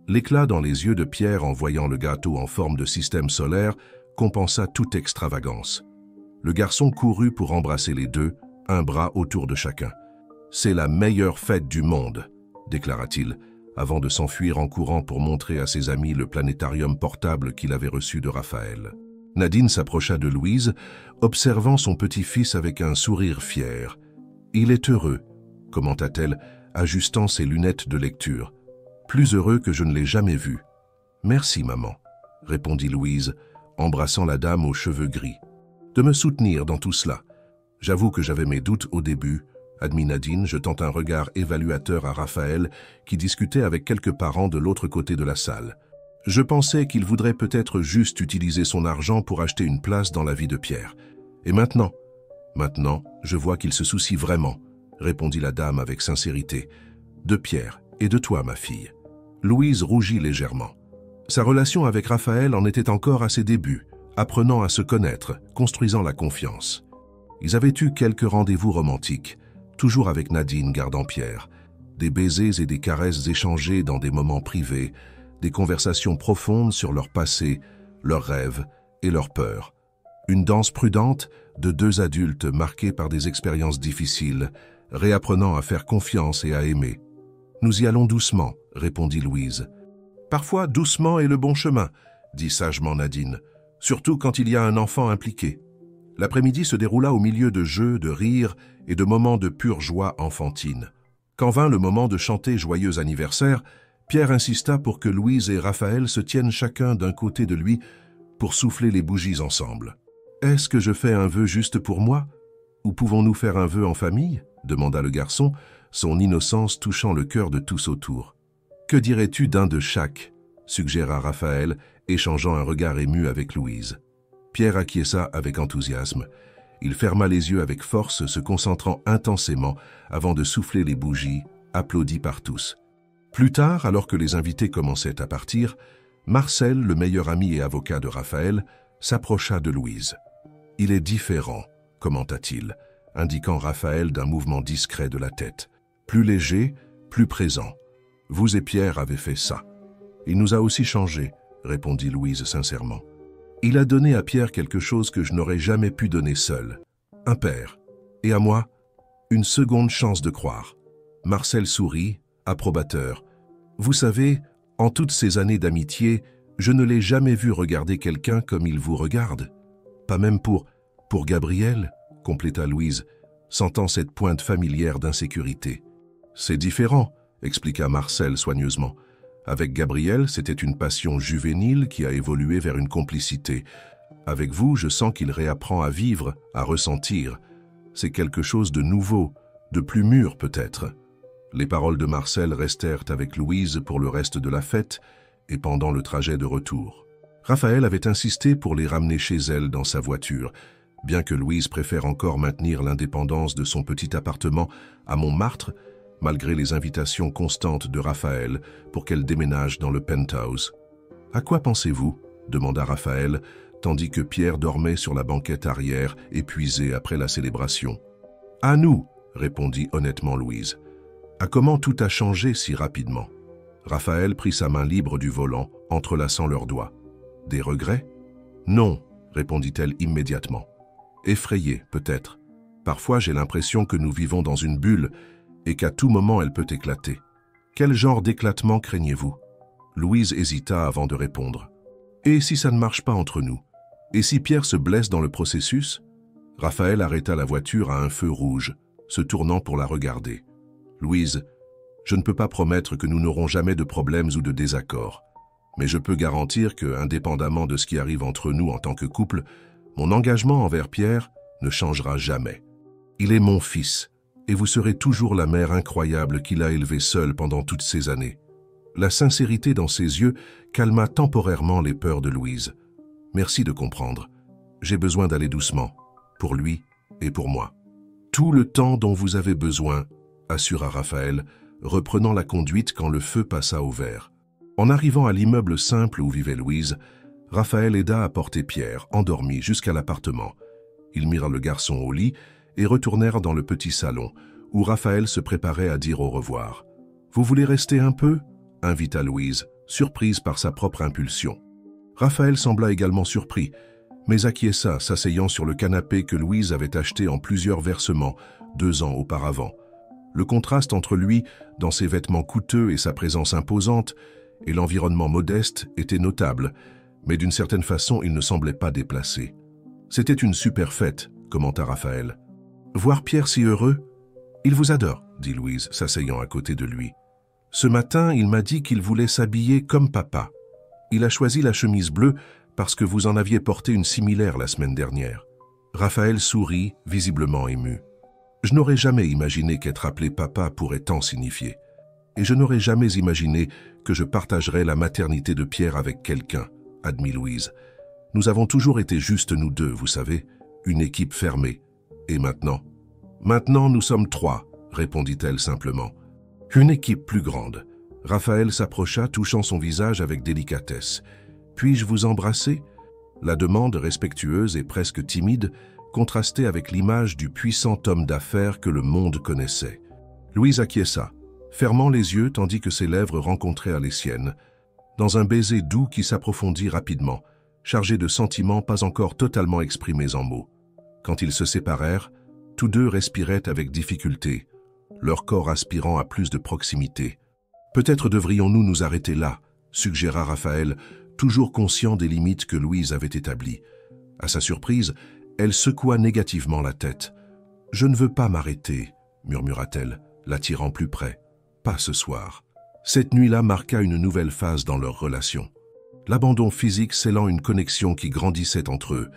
L'éclat dans les yeux de Pierre en voyant le gâteau en forme de système solaire compensa toute extravagance. Le garçon courut pour embrasser les deux, un bras autour de chacun. « C'est la meilleure fête du monde », déclara-t-il, avant de s'enfuir en courant pour montrer à ses amis le planétarium portable qu'il avait reçu de Raphaël. Nadine s'approcha de Louise, observant son petit-fils avec un sourire fier. « Il est heureux », commenta-t-elle, ajustant ses lunettes de lecture. « Plus heureux que je ne l'ai jamais vu. »« Merci, maman », répondit Louise, embrassant la dame aux cheveux gris. « De me soutenir dans tout cela. J'avoue que j'avais mes doutes au début, » admit Nadine, jetant un regard évaluateur à Raphaël, qui discutait avec quelques parents de l'autre côté de la salle. « Je pensais qu'il voudrait peut-être juste utiliser son argent pour acheter une place dans la vie de Pierre. Et maintenant, je vois qu'il se soucie vraiment, » répondit la dame avec sincérité. « De Pierre et de toi, ma fille. » Louise rougit légèrement. Sa relation avec Raphaël en était encore à ses débuts, apprenant à se connaître, construisant la confiance. Ils avaient eu quelques rendez-vous romantiques, toujours avec Nadine gardant Pierre, des baisers et des caresses échangés dans des moments privés, des conversations profondes sur leur passé, leurs rêves et leurs peurs. Une danse prudente de deux adultes marqués par des expériences difficiles, réapprenant à faire confiance et à aimer. « Nous y allons doucement », répondit Louise. « Parfois, doucement est le bon chemin », dit sagement Nadine, « surtout quand il y a un enfant impliqué. » L'après-midi se déroula au milieu de jeux, de rires et de moments de pure joie enfantine. Quand vint le moment de chanter « Joyeux anniversaire », Pierre insista pour que Louise et Raphaël se tiennent chacun d'un côté de lui pour souffler les bougies ensemble. « Est-ce que je fais un vœu juste pour moi? Ou pouvons-nous faire un vœu en famille ?» demanda le garçon, son innocence touchant le cœur de tous autour. « Que dirais-tu d'un de chaque ?» suggéra Raphaël, échangeant un regard ému avec Louise. Pierre acquiesça avec enthousiasme. Il ferma les yeux avec force, se concentrant intensément avant de souffler les bougies, applaudis par tous. Plus tard, alors que les invités commençaient à partir, Marcel, le meilleur ami et avocat de Raphaël, s'approcha de Louise. « Il est différent », commenta-t-il, indiquant Raphaël d'un mouvement discret de la tête. « Plus léger, plus présent. Vous et Pierre avez fait ça. Il nous a aussi changé, » répondit Louise sincèrement. « Il a donné à Pierre quelque chose que je n'aurais jamais pu donner seul. Un père. Et à moi, une seconde chance de croire. » Marcel sourit, approbateur. « Vous savez, en toutes ces années d'amitié, je ne l'ai jamais vu regarder quelqu'un comme il vous regarde. Pas même pour Gabriel, compléta Louise, sentant cette pointe familière d'insécurité. C'est différent, expliqua Marcel soigneusement. Avec Gabriel, c'était une passion juvénile qui a évolué vers une complicité. Avec vous, je sens qu'il réapprend à vivre, à ressentir. C'est quelque chose de nouveau, de plus mûr peut-être. Les paroles de Marcel restèrent avec Louise pour le reste de la fête et pendant le trajet de retour. Raphaël avait insisté pour les ramener chez elle dans sa voiture, bien que Louise préfère encore maintenir l'indépendance de son petit appartement à Montmartre, malgré les invitations constantes de Raphaël pour qu'elle déménage dans le penthouse. « À quoi pensez-vous » demanda Raphaël, tandis que Pierre dormait sur la banquette arrière, épuisé après la célébration. « À nous » répondit honnêtement Louise. « À comment tout a changé si rapidement ?» Raphaël prit sa main libre du volant, entrelaçant leurs doigts. « Des regrets ?»« Non » répondit-elle immédiatement. « Effrayée, peut-être. Parfois j'ai l'impression que nous vivons dans une bulle et qu'à tout moment elle peut éclater. Quel genre d'éclatement craignez-vous » Louise hésita avant de répondre. « Et si ça ne marche pas entre nous? Et si Pierre se blesse dans le processus ?» Raphaël arrêta la voiture à un feu rouge, se tournant pour la regarder. « Louise, je ne peux pas promettre que nous n'aurons jamais de problèmes ou de désaccords. Mais je peux garantir que, indépendamment de ce qui arrive entre nous en tant que couple, mon engagement envers Pierre ne changera jamais. Il est mon fils, et vous serez toujours la mère incroyable qu'il a élevée seule pendant toutes ces années. » La sincérité dans ses yeux calma temporairement les peurs de Louise. « Merci de comprendre. J'ai besoin d'aller doucement, pour lui et pour moi. »« Tout le temps dont vous avez besoin, » assura Raphaël, reprenant la conduite quand le feu passa au vert. En arrivant à l'immeuble simple où vivait Louise, Raphaël aida à porter Pierre, endormi, jusqu'à l'appartement. Ils mirent le garçon au lit et retournèrent dans le petit salon, où Raphaël se préparait à dire au revoir. « Vous voulez rester un peu ?» invita Louise, surprise par sa propre impulsion. Raphaël sembla également surpris, mais acquiesça, s'asseyant sur le canapé que Louise avait acheté en plusieurs versements 2 ans auparavant. Le contraste entre lui, dans ses vêtements coûteux et sa présence imposante, et l'environnement modeste était notable, mais d'une certaine façon, il ne semblait pas déplacé. « C'était une super fête », commenta Raphaël. « Voir Pierre si heureux ?»« Il vous adore », dit Louise, s'asseyant à côté de lui. « Ce matin, il m'a dit qu'il voulait s'habiller comme papa. Il a choisi la chemise bleue parce que vous en aviez porté une similaire la semaine dernière. » Raphaël sourit, visiblement ému. « Je n'aurais jamais imaginé qu'être appelé papa pourrait tant signifier. Et je n'aurais jamais imaginé que je partagerais la maternité de Pierre avec quelqu'un, » admit Louise. « Nous avons toujours été juste nous deux, vous savez, une équipe fermée. Et maintenant ? » « Maintenant, nous sommes 3, » répondit-elle simplement. « Une équipe plus grande. » Raphaël s'approcha, touchant son visage avec délicatesse. « Puis-je vous embrasser ?» La demande, respectueuse et presque timide, contrastait avec l'image du puissant homme d'affaires que le monde connaissait. Louise acquiesça, fermant les yeux tandis que ses lèvres rencontrèrent les siennes, dans un baiser doux qui s'approfondit rapidement, chargé de sentiments pas encore totalement exprimés en mots. Quand ils se séparèrent, tous deux respiraient avec difficulté, leur corps aspirant à plus de proximité. « Peut-être devrions-nous nous arrêter là », suggéra Raphaël, toujours conscient des limites que Louise avait établies. À sa surprise, elle secoua négativement la tête. « Je ne veux pas m'arrêter », murmura-t-elle, l'attirant plus près. « Pas ce soir. » Cette nuit-là marqua une nouvelle phase dans leur relation. L'abandon physique scellant une connexion qui grandissait entre eux,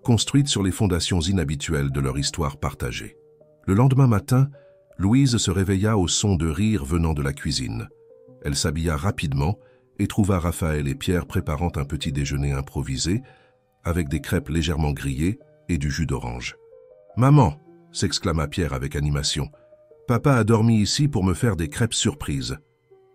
construite sur les fondations inhabituelles de leur histoire partagée. Le lendemain matin, Louise se réveilla au son de rires venant de la cuisine. Elle s'habilla rapidement et trouva Raphaël et Pierre préparant un petit déjeuner improvisé, avec des crêpes légèrement grillées et du jus d'orange. « Maman !» s'exclama Pierre avec animation. « Papa a dormi ici pour me faire des crêpes surprises. »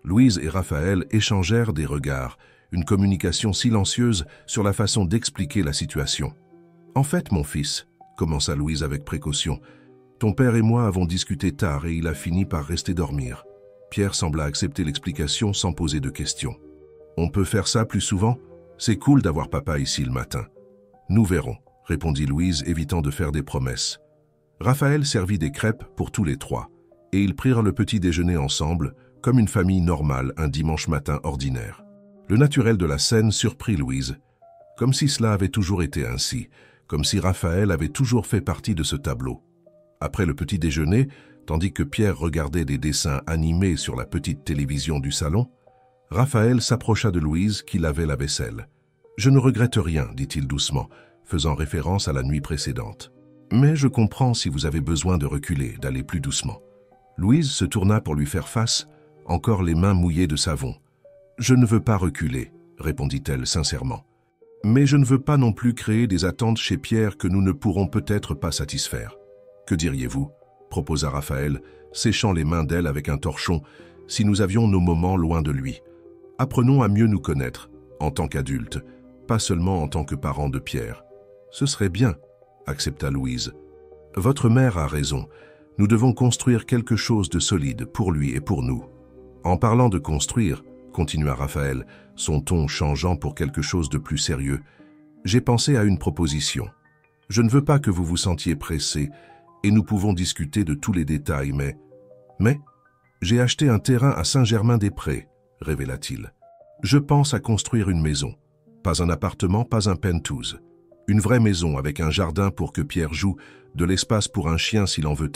Louise et Raphaël échangèrent des regards, une communication silencieuse sur la façon d'expliquer la situation. « En fait, mon fils, » commença Louise avec précaution, « ton père et moi avons discuté tard et il a fini par rester dormir. » Pierre sembla accepter l'explication sans poser de questions. « On peut faire ça plus souvent? C'est cool d'avoir papa ici le matin. »« Nous verrons, » répondit Louise, évitant de faire des promesses. Raphaël servit des crêpes pour tous les 3, et ils prirent le petit déjeuner ensemble, comme une famille normale un dimanche matin ordinaire. Le naturel de la scène surprit Louise, comme si cela avait toujours été ainsi, comme si Raphaël avait toujours fait partie de ce tableau. Après le petit déjeuner, Tandis que Pierre regardait des dessins animés sur la petite télévision du salon, Raphaël s'approcha de Louise qui lavait la vaisselle. « Je ne regrette rien, dit-il doucement, faisant référence à la nuit précédente. Mais je comprends si vous avez besoin de reculer, d'aller plus doucement. » Louise se tourna pour lui faire face, encore les mains mouillées de savon. « Je ne veux pas reculer, » répondit-elle sincèrement. « Mais je ne veux pas non plus créer des attentes chez Pierre que nous ne pourrons peut-être pas satisfaire. Que diriez-vous » proposa Raphaël, séchant les mains d'elle avec un torchon, si nous avions nos moments loin de lui. Apprenons à mieux nous connaître, en tant qu'adultes, pas seulement en tant que parents de Pierre. Ce serait bien, accepta Louise. Votre mère a raison. Nous devons construire quelque chose de solide pour lui et pour nous. En parlant de construire, continua Raphaël, son ton changeant pour quelque chose de plus sérieux, j'ai pensé à une proposition. Je ne veux pas que vous vous sentiez pressé, et nous pouvons discuter de tous les détails, mais j'ai acheté un terrain à Saint-Germain-des-Prés, révéla-t-il. Je pense à construire une maison. Pas un appartement, pas un penthouse. Une vraie maison avec un jardin pour que Pierre joue, de l'espace pour un chien s'il en veut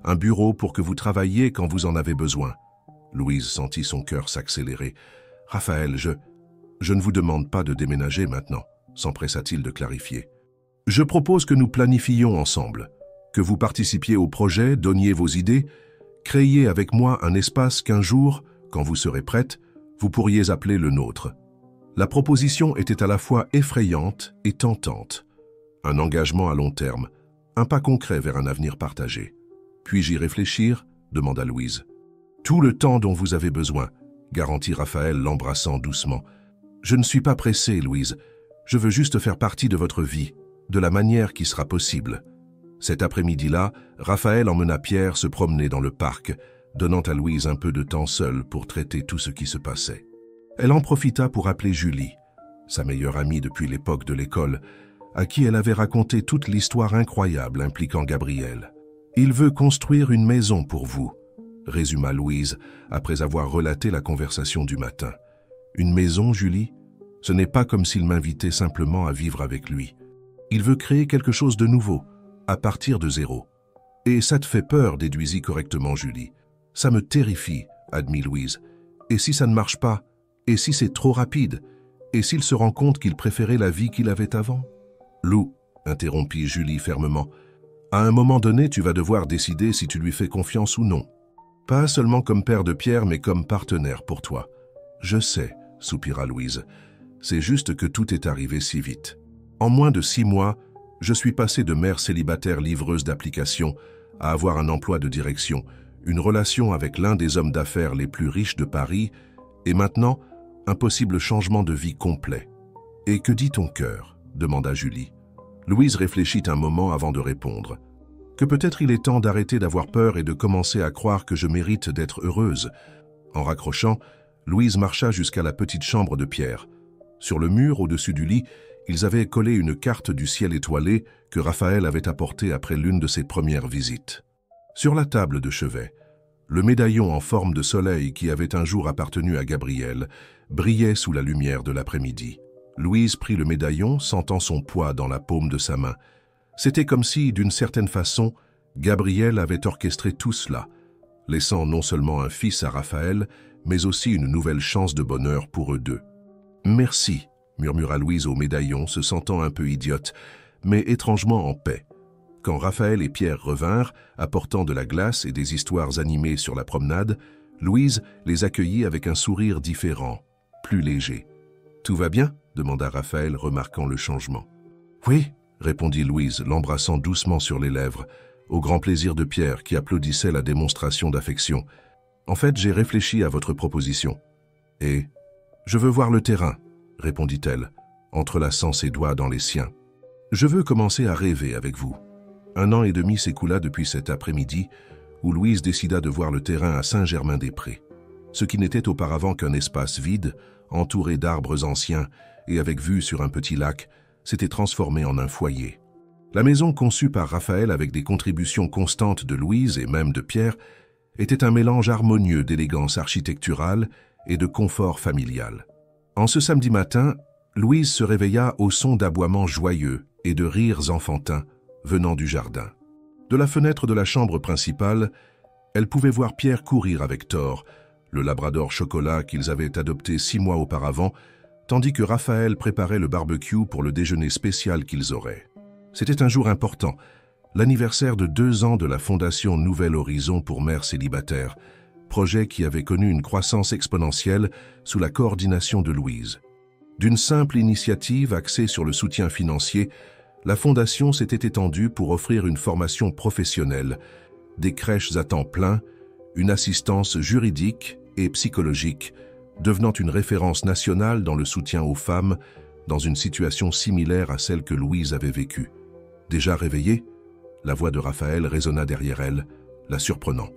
un bureau pour que vous travailliez quand vous en avez besoin. Louise sentit son cœur s'accélérer. « Raphaël, je ne vous demande pas de déménager maintenant, s'empressa-t-il de clarifier. Je propose que nous planifions ensemble, que vous participiez au projet, donniez vos idées, créiez avec moi un espace qu'un jour, quand vous serez prête, vous pourriez appeler le nôtre. » La proposition était à la fois effrayante et tentante. Un engagement à long terme, un pas concret vers un avenir partagé. « Puis-je y réfléchir ?» demanda Louise. « Tout le temps dont vous avez besoin, » garantit Raphaël l'embrassant doucement. « Je ne suis pas pressé, Louise. Je veux juste faire partie de votre vie, de la manière qui sera possible. » Cet après-midi-là, Raphaël emmena Pierre se promener dans le parc, donnant à Louise un peu de temps seule pour traiter tout ce qui se passait. Elle en profita pour appeler Julie, sa meilleure amie depuis l'époque de l'école, à qui elle avait raconté toute l'histoire incroyable impliquant Gabriel. « Il veut construire une maison pour vous, » résuma Louise après avoir relaté la conversation du matin. « Une maison, Julie? Ce n'est pas comme s'il m'invitait simplement à vivre avec lui. Il veut créer quelque chose de nouveau, à partir de zéro. Et ça te fait peur, déduisit correctement Julie. Ça me terrifie, admit Louise. Et si ça ne marche pas? Et si c'est trop rapide? Et s'il se rend compte qu'il préférait la vie qu'il avait avant? Lou, interrompit Julie fermement, à un moment donné, tu vas devoir décider si tu lui fais confiance ou non. Pas seulement comme père de Pierre, mais comme partenaire pour toi. Je sais, soupira Louise. C'est juste que tout est arrivé si vite. En moins de 6 mois, je suis passé de mère célibataire livreuse d'applications à avoir un emploi de direction, une relation avec l'un des hommes d'affaires les plus riches de Paris, et maintenant, un possible changement de vie complet. « Et que dit ton cœur ?» demanda Julie. Louise réfléchit un moment avant de répondre. « Que peut-être il est temps d'arrêter d'avoir peur et de commencer à croire que je mérite d'être heureuse. » En raccrochant, Louise marcha jusqu'à la petite chambre de Pierre. Sur le mur, au-dessus du lit, ils avaient collé une carte du ciel étoilé que Raphaël avait apportée après l'une de ses premières visites. Sur la table de chevet, le médaillon en forme de soleil qui avait un jour appartenu à Gabriel brillait sous la lumière de l'après-midi. Louise prit le médaillon, sentant son poids dans la paume de sa main. C'était comme si, d'une certaine façon, Gabriel avait orchestré tout cela, laissant non seulement un fils à Raphaël, mais aussi une nouvelle chance de bonheur pour eux deux. « Merci », murmura Louise au médaillon, se sentant un peu idiote, mais étrangement en paix. Quand Raphaël et Pierre revinrent, apportant de la glace et des histoires animées sur la promenade, Louise les accueillit avec un sourire différent, plus léger. « Tout va bien ?» demanda Raphaël, remarquant le changement. « Oui », répondit Louise, l'embrassant doucement sur les lèvres, au grand plaisir de Pierre qui applaudissait la démonstration d'affection. « En fait, j'ai réfléchi à votre proposition. Et je veux voir le terrain, » répondit-elle, entrelaçant ses doigts dans les siens. « Je veux commencer à rêver avec vous. » 1 an et demi s'écoula depuis cet après-midi où Louise décida de voir le terrain à Saint-Germain-des-Prés. Ce qui n'était auparavant qu'un espace vide, entouré d'arbres anciens et avec vue sur un petit lac, s'était transformé en un foyer. La maison conçue par Raphaël avec des contributions constantes de Louise et même de Pierre était un mélange harmonieux d'élégance architecturale et de confort familial. En ce samedi matin, Louise se réveilla au son d'aboiements joyeux et de rires enfantins venant du jardin. De la fenêtre de la chambre principale, Elle pouvait voir Pierre courir avec Thor, le labrador chocolat qu'ils avaient adopté 6 mois auparavant, tandis que Raphaël préparait le barbecue pour le déjeuner spécial qu'ils auraient. C'était un jour important, l'anniversaire de 2 ans de la fondation Nouvel Horizon pour mères célibataires, projet qui avait connu une croissance exponentielle sous la coordination de Louise. D'une simple initiative axée sur le soutien financier, la fondation s'était étendue pour offrir une formation professionnelle, des crèches à temps plein, une assistance juridique et psychologique, devenant une référence nationale dans le soutien aux femmes dans une situation similaire à celle que Louise avait vécue. Déjà réveillée, la voix de Raphaël résonna derrière elle, la surprenant.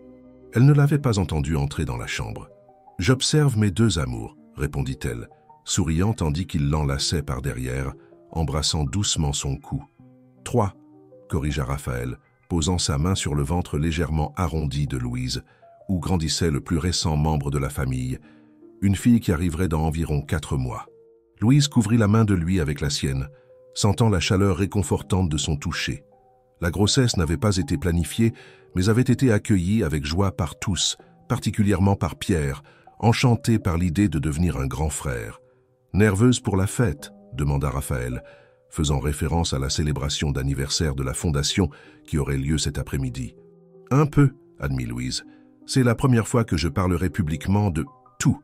Elle ne l'avait pas entendu entrer dans la chambre. « J'observe mes 2 amours », répondit-elle, souriant tandis qu'il l'enlaçait par derrière, embrassant doucement son cou. « 3, corrigea Raphaël, posant sa main sur le ventre légèrement arrondi de Louise, où grandissait le plus récent membre de la famille, une fille qui arriverait dans environ 4 mois. Louise couvrit la main de lui avec la sienne, sentant la chaleur réconfortante de son toucher. La grossesse n'avait pas été planifiée, mais avait été accueillie avec joie par tous, particulièrement par Pierre, enchanté par l'idée de devenir un grand frère. « Nerveuse pour la fête ?» demanda Raphaël, faisant référence à la célébration d'anniversaire de la Fondation qui aurait lieu cet après-midi. « Un peu, » admit Louise. « C'est la première fois que je parlerai publiquement de tout. »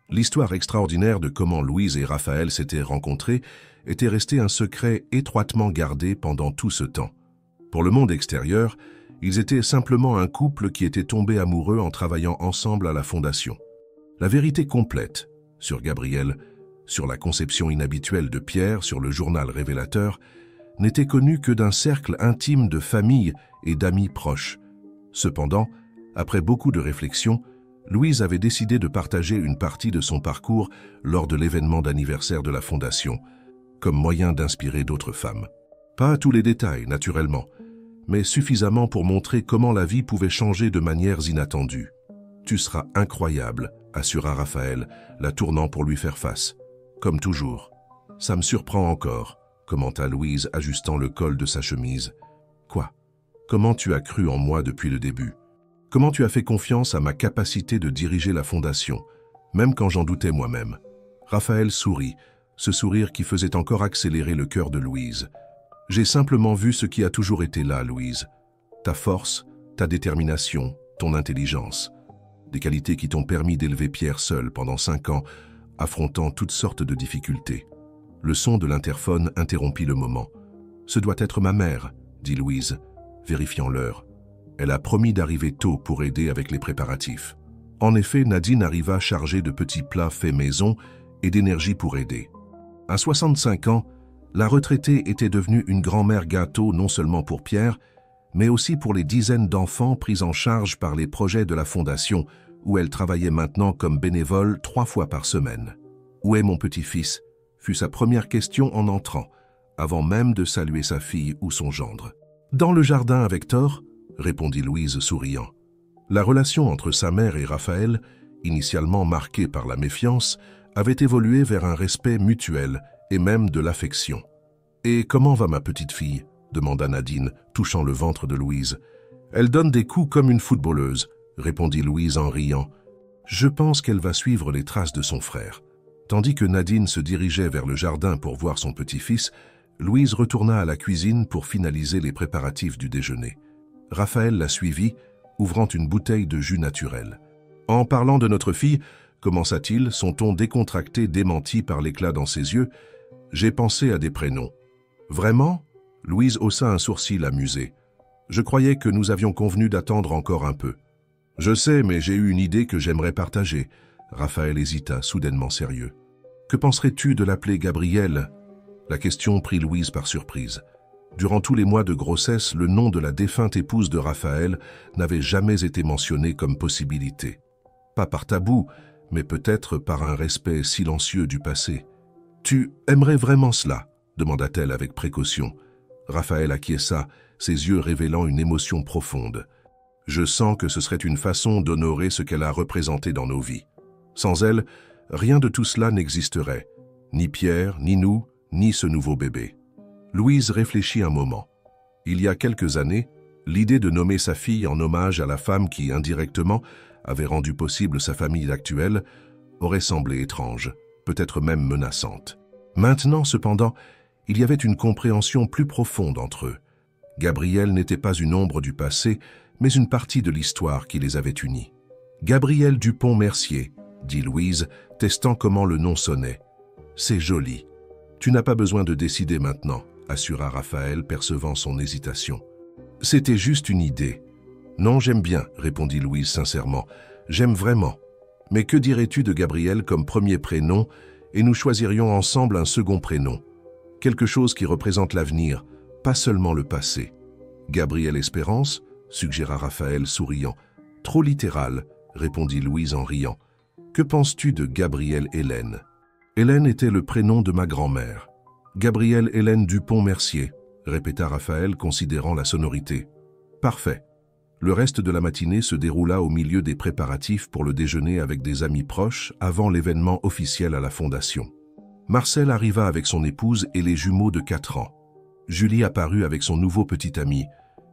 L'histoire extraordinaire de comment Louise et Raphaël s'étaient rencontrés était restée un secret étroitement gardé pendant tout ce temps. Pour le monde extérieur, ils étaient simplement un couple qui était tombé amoureux en travaillant ensemble à la Fondation. La vérité complète, sur Gabriel, sur la conception inhabituelle de Pierre, sur le journal révélateur, n'était connue que d'un cercle intime de famille et d'amis proches. Cependant, après beaucoup de réflexions, Louise avait décidé de partager une partie de son parcours lors de l'événement d'anniversaire de la Fondation, comme moyen d'inspirer d'autres femmes. Pas tous les détails, naturellement, mais suffisamment pour montrer comment la vie pouvait changer de manières inattendues. « Tu seras incroyable », assura Raphaël, la tournant pour lui faire face. « Comme toujours. »« Ça me surprend encore », commenta Louise, ajustant le col de sa chemise. « Quoi? Comment tu as cru en moi depuis le début? Comment tu as fait confiance à ma capacité de diriger la Fondation, même quand j'en doutais moi-même ?» Raphaël sourit, ce sourire qui faisait encore accélérer le cœur de Louise. « J'ai simplement vu ce qui a toujours été là, Louise. Ta force, ta détermination, ton intelligence. Des qualités qui t'ont permis d'élever Pierre seul pendant 5 ans, affrontant toutes sortes de difficultés. » Le son de l'interphone interrompit le moment. « Ce doit être ma mère, » dit Louise, vérifiant l'heure. Elle a promis d'arriver tôt pour aider avec les préparatifs. En effet, Nadine arriva chargée de petits plats faits maison et d'énergie pour aider. À 65 ans, la retraitée était devenue une grand-mère gâteau non seulement pour Pierre, mais aussi pour les dizaines d'enfants pris en charge par les projets de la Fondation, où elle travaillait maintenant comme bénévole 3 fois par semaine. « Où est mon petit-fils ?» fut sa première question en entrant, avant même de saluer sa fille ou son gendre. « Dans le jardin avec Thor ?» répondit Louise souriant. La relation entre sa mère et Raphaël, initialement marquée par la méfiance, avait évolué vers un respect mutuel et même de l'affection. « Et comment va ma petite fille ?» demanda Nadine, touchant le ventre de Louise. « Elle donne des coups comme une footballeuse », répondit Louise en riant. « Je pense qu'elle va suivre les traces de son frère. » Tandis que Nadine se dirigeait vers le jardin pour voir son petit-fils, Louise retourna à la cuisine pour finaliser les préparatifs du déjeuner. Raphaël la suivit, ouvrant une bouteille de jus naturel. « En parlant de notre fille, commença-t-il, son ton décontracté démenti par l'éclat dans ses yeux, « j'ai pensé à des prénoms. »« Vraiment ?» Louise haussa un sourcil amusé. « Je croyais que nous avions convenu d'attendre encore un peu. »« Je sais, mais j'ai eu une idée que j'aimerais partager. » Raphaël hésita, soudainement sérieux. « Que penserais-tu de l'appeler Gabriel ?» La question prit Louise par surprise. Durant tous les mois de grossesse, le nom de la défunte épouse de Raphaël n'avait jamais été mentionné comme possibilité. Pas par tabou, mais peut-être par un respect silencieux du passé. « Tu aimerais vraiment cela ?» demanda-t-elle avec précaution. Raphaël acquiesça, ses yeux révélant une émotion profonde. « Je sens que ce serait une façon d'honorer ce qu'elle a représenté dans nos vies. Sans elle, rien de tout cela n'existerait. Ni Pierre, ni nous, ni ce nouveau bébé. » Louise réfléchit un moment. Il y a quelques années, L'idée de nommer sa fille en hommage à la femme qui, indirectement, avait rendu possible sa famille actuelle aurait semblé étrange, peut-être même menaçante. Maintenant, cependant, il y avait une compréhension plus profonde entre eux. Gabrielle n'était pas une ombre du passé, mais une partie de l'histoire qui les avait unis. « Gabrielle Dupont-Mercier », dit Louise, testant comment le nom sonnait. « C'est joli. Tu n'as pas besoin de décider maintenant », assura Raphaël, percevant son hésitation. « C'était juste une idée. »« Non, j'aime bien, » répondit Louise sincèrement. « J'aime vraiment. Mais que dirais-tu de Gabrielle comme premier prénom et nous choisirions ensemble un second prénom? Quelque chose qui représente l'avenir, pas seulement le passé. »« Gabrielle Espérance » suggéra Raphaël souriant. « Trop littéral, » répondit Louise en riant. « Que penses-tu de Gabrielle Hélène ?»« Hélène était le prénom de ma grand-mère. »« Gabrielle Hélène Dupont-Mercier » répéta Raphaël, considérant la sonorité. « Parfait. » Le reste de la matinée se déroula au milieu des préparatifs pour le déjeuner avec des amis proches avant l'événement officiel à la Fondation. Marcel arriva avec son épouse et les jumeaux de 4 ans. Julie apparut avec son nouveau petit ami.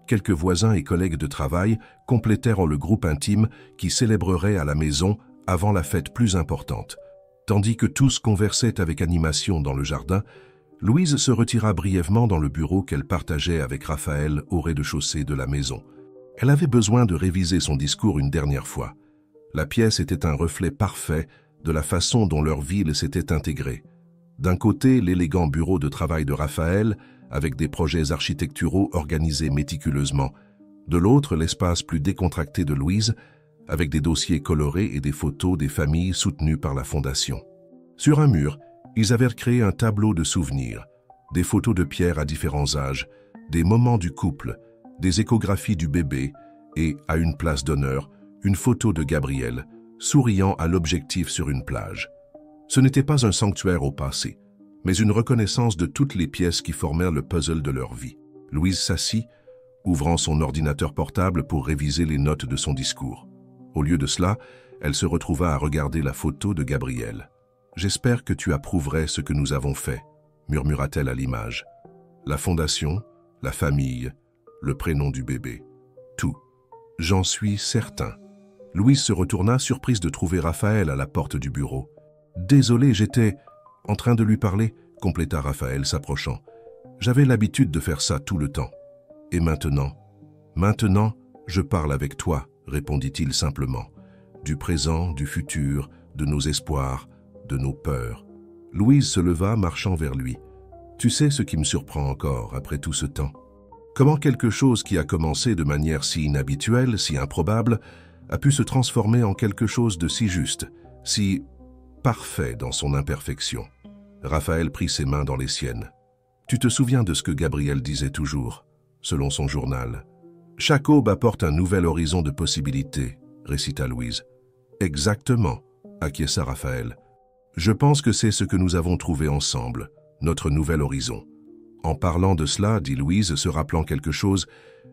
Quelques voisins et collègues de travail complétèrent le groupe intime qui célébrerait à la maison avant la fête plus importante. Tandis que tous conversaient avec animation dans le jardin, Louise se retira brièvement dans le bureau qu'elle partageait avec Raphaël au rez-de-chaussée de la maison. Elle avait besoin de réviser son discours une dernière fois. La pièce était un reflet parfait de la façon dont leur ville s'était intégrée. D'un côté, l'élégant bureau de travail de Raphaël, avec des projets architecturaux organisés méticuleusement. De l'autre, l'espace plus décontracté de Louise, avec des dossiers colorés et des photos des familles soutenues par la Fondation. Sur un mur, ils avaient créé un tableau de souvenirs, des photos de Pierre à différents âges, des moments du couple, des échographies du bébé et, à une place d'honneur, une photo de Gabrielle, souriant à l'objectif sur une plage. Ce n'était pas un sanctuaire au passé, mais une reconnaissance de toutes les pièces qui formèrent le puzzle de leur vie. Louise s'assit, ouvrant son ordinateur portable pour réviser les notes de son discours. Au lieu de cela, elle se retrouva à regarder la photo de Gabrielle. « J'espère que tu approuverais ce que nous avons fait », murmura-t-elle à l'image. La fondation, la famille, le prénom du bébé. Tout. J'en suis certain. Louise se retourna, surprise de trouver Raphaël à la porte du bureau. « Désolé, j'étais en train de lui parler », compléta Raphaël s'approchant. « J'avais l'habitude de faire ça tout le temps. Et maintenant ? » « Maintenant, je parle avec toi, » répondit-il simplement. « Du présent, du futur, de nos espoirs, de nos peurs. » Louise se leva, marchant vers lui. « Tu sais ce qui me surprend encore, après tout ce temps ? Comment quelque chose qui a commencé de manière si inhabituelle, si improbable, a pu se transformer en quelque chose de si juste, si parfait dans son imperfection. » Raphaël prit ses mains dans les siennes. « Tu te souviens de ce que Gabrielle disait toujours, selon son journal. Chaque aube apporte un nouvel horizon de possibilités, » récita Louise. « Exactement, » acquiesça Raphaël. « Je pense que c'est ce que nous avons trouvé ensemble, notre nouvel horizon. En parlant de cela, dit Louise, se rappelant quelque chose,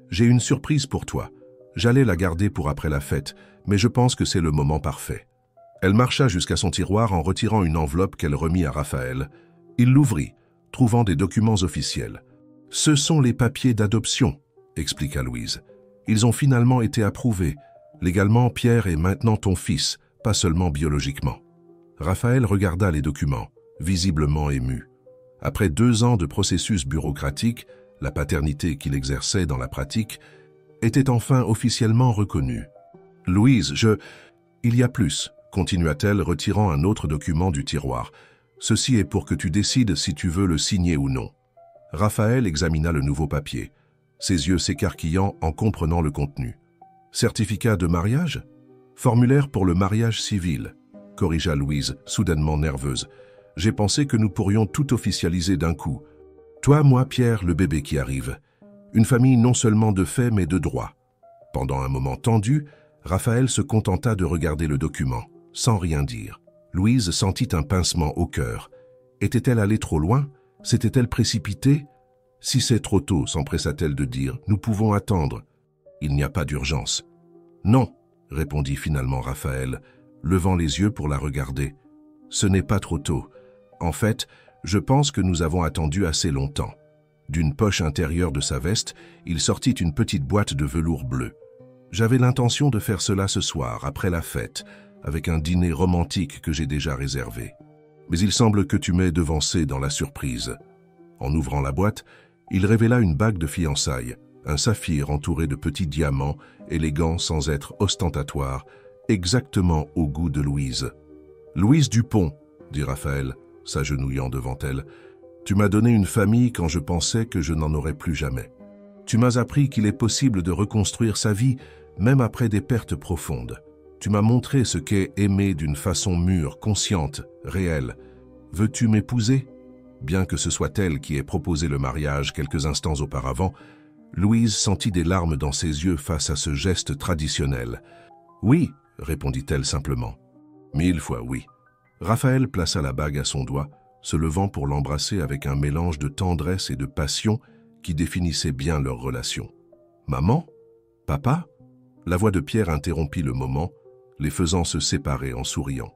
j'ai une surprise pour toi. J'allais la garder pour après la fête, mais je pense que c'est le moment parfait. » Elle marcha jusqu'à son tiroir en retirant une enveloppe qu'elle remit à Raphaël. Il l'ouvrit, trouvant des documents officiels. « Ce sont les papiers d'adoption, » expliqua Louise. « Ils ont finalement été approuvés. Légalement, Pierre est maintenant ton fils, pas seulement biologiquement. » Raphaël regarda les documents, visiblement ému. Après 2 ans de processus bureaucratique, la paternité qu'il exerçait dans la pratique était enfin officiellement reconnue. « Louise, Il y a plus, » continua-t-elle, retirant un autre document du tiroir. « Ceci est pour que tu décides si tu veux le signer ou non. » Raphaël examina le nouveau papier, ses yeux s'écarquillant en comprenant le contenu. « Certificat de mariage ? Formulaire pour le mariage civil, » corrigea Louise, soudainement nerveuse. « J'ai pensé que nous pourrions tout officialiser d'un coup. Toi, moi, Pierre, le bébé qui arrive. Une famille non seulement de fait, mais de droit. » Pendant un moment tendu, Raphaël se contenta de regarder le document, sans rien dire. Louise sentit un pincement au cœur. Était-elle allée trop loin? S'était-elle précipitée? « Si c'est trop tôt, s'empressa-t-elle de dire, nous pouvons attendre. Il n'y a pas d'urgence. »« Non, » répondit finalement Raphaël, levant les yeux pour la regarder. « Ce n'est pas trop tôt. En fait, je pense que nous avons attendu assez longtemps. D'une poche intérieure de sa veste, il sortit une petite boîte de velours bleu. J'avais l'intention de faire cela ce soir, après la fête, avec un dîner romantique que j'ai déjà réservé. Mais il semble que tu m'aies devancé dans la surprise. En ouvrant la boîte, il révéla une bague de fiançailles, un saphir entouré de petits diamants, élégant sans être ostentatoire, exactement au goût de Louise. « Louise Dupont, » dit Raphaël, s'agenouillant devant elle, « tu m'as donné une famille quand je pensais que je n'en aurais plus jamais. Tu m'as appris qu'il est possible de reconstruire sa vie, même après des pertes profondes. Tu m'as montré ce qu'est aimer d'une façon mûre, consciente, réelle. Veux-tu m'épouser ?» Bien que ce soit elle qui ait proposé le mariage quelques instants auparavant, Louise sentit des larmes dans ses yeux face à ce geste traditionnel. « Oui, » répondit-elle simplement. « 1000 fois oui. » Raphaël plaça la bague à son doigt, se levant pour l'embrasser avec un mélange de tendresse et de passion qui définissait bien leur relation. « Maman ? Papa ?» La voix de Pierre interrompit le moment, les faisant se séparer en souriant.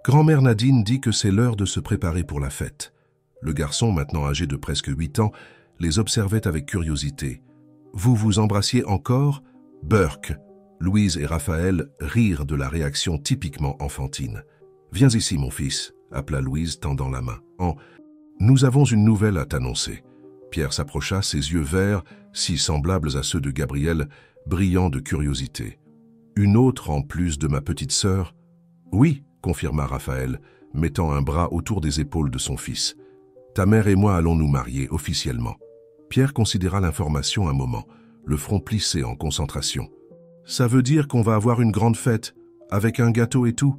Grand-mère Nadine dit que c'est l'heure de se préparer pour la fête. Le garçon, maintenant âgé de presque 8 ans, les observait avec curiosité. « Vous vous embrassiez encore ?» Burke. Louise et Raphaël rirent de la réaction typiquement enfantine. « Viens ici, mon fils », appela Louise, tendant la main. « Nous avons une nouvelle à t'annoncer. » Pierre s'approcha, ses yeux verts, si semblables à ceux de Gabriel, brillant de curiosité. « Une autre en plus de ma petite sœur ?»« Oui », confirma Raphaël, mettant un bras autour des épaules de son fils. « Ta mère et moi allons nous marier officiellement. » Pierre considéra l'information un moment, le front plissé en concentration. « Ça veut dire qu'on va avoir une grande fête, avec un gâteau et tout ?»«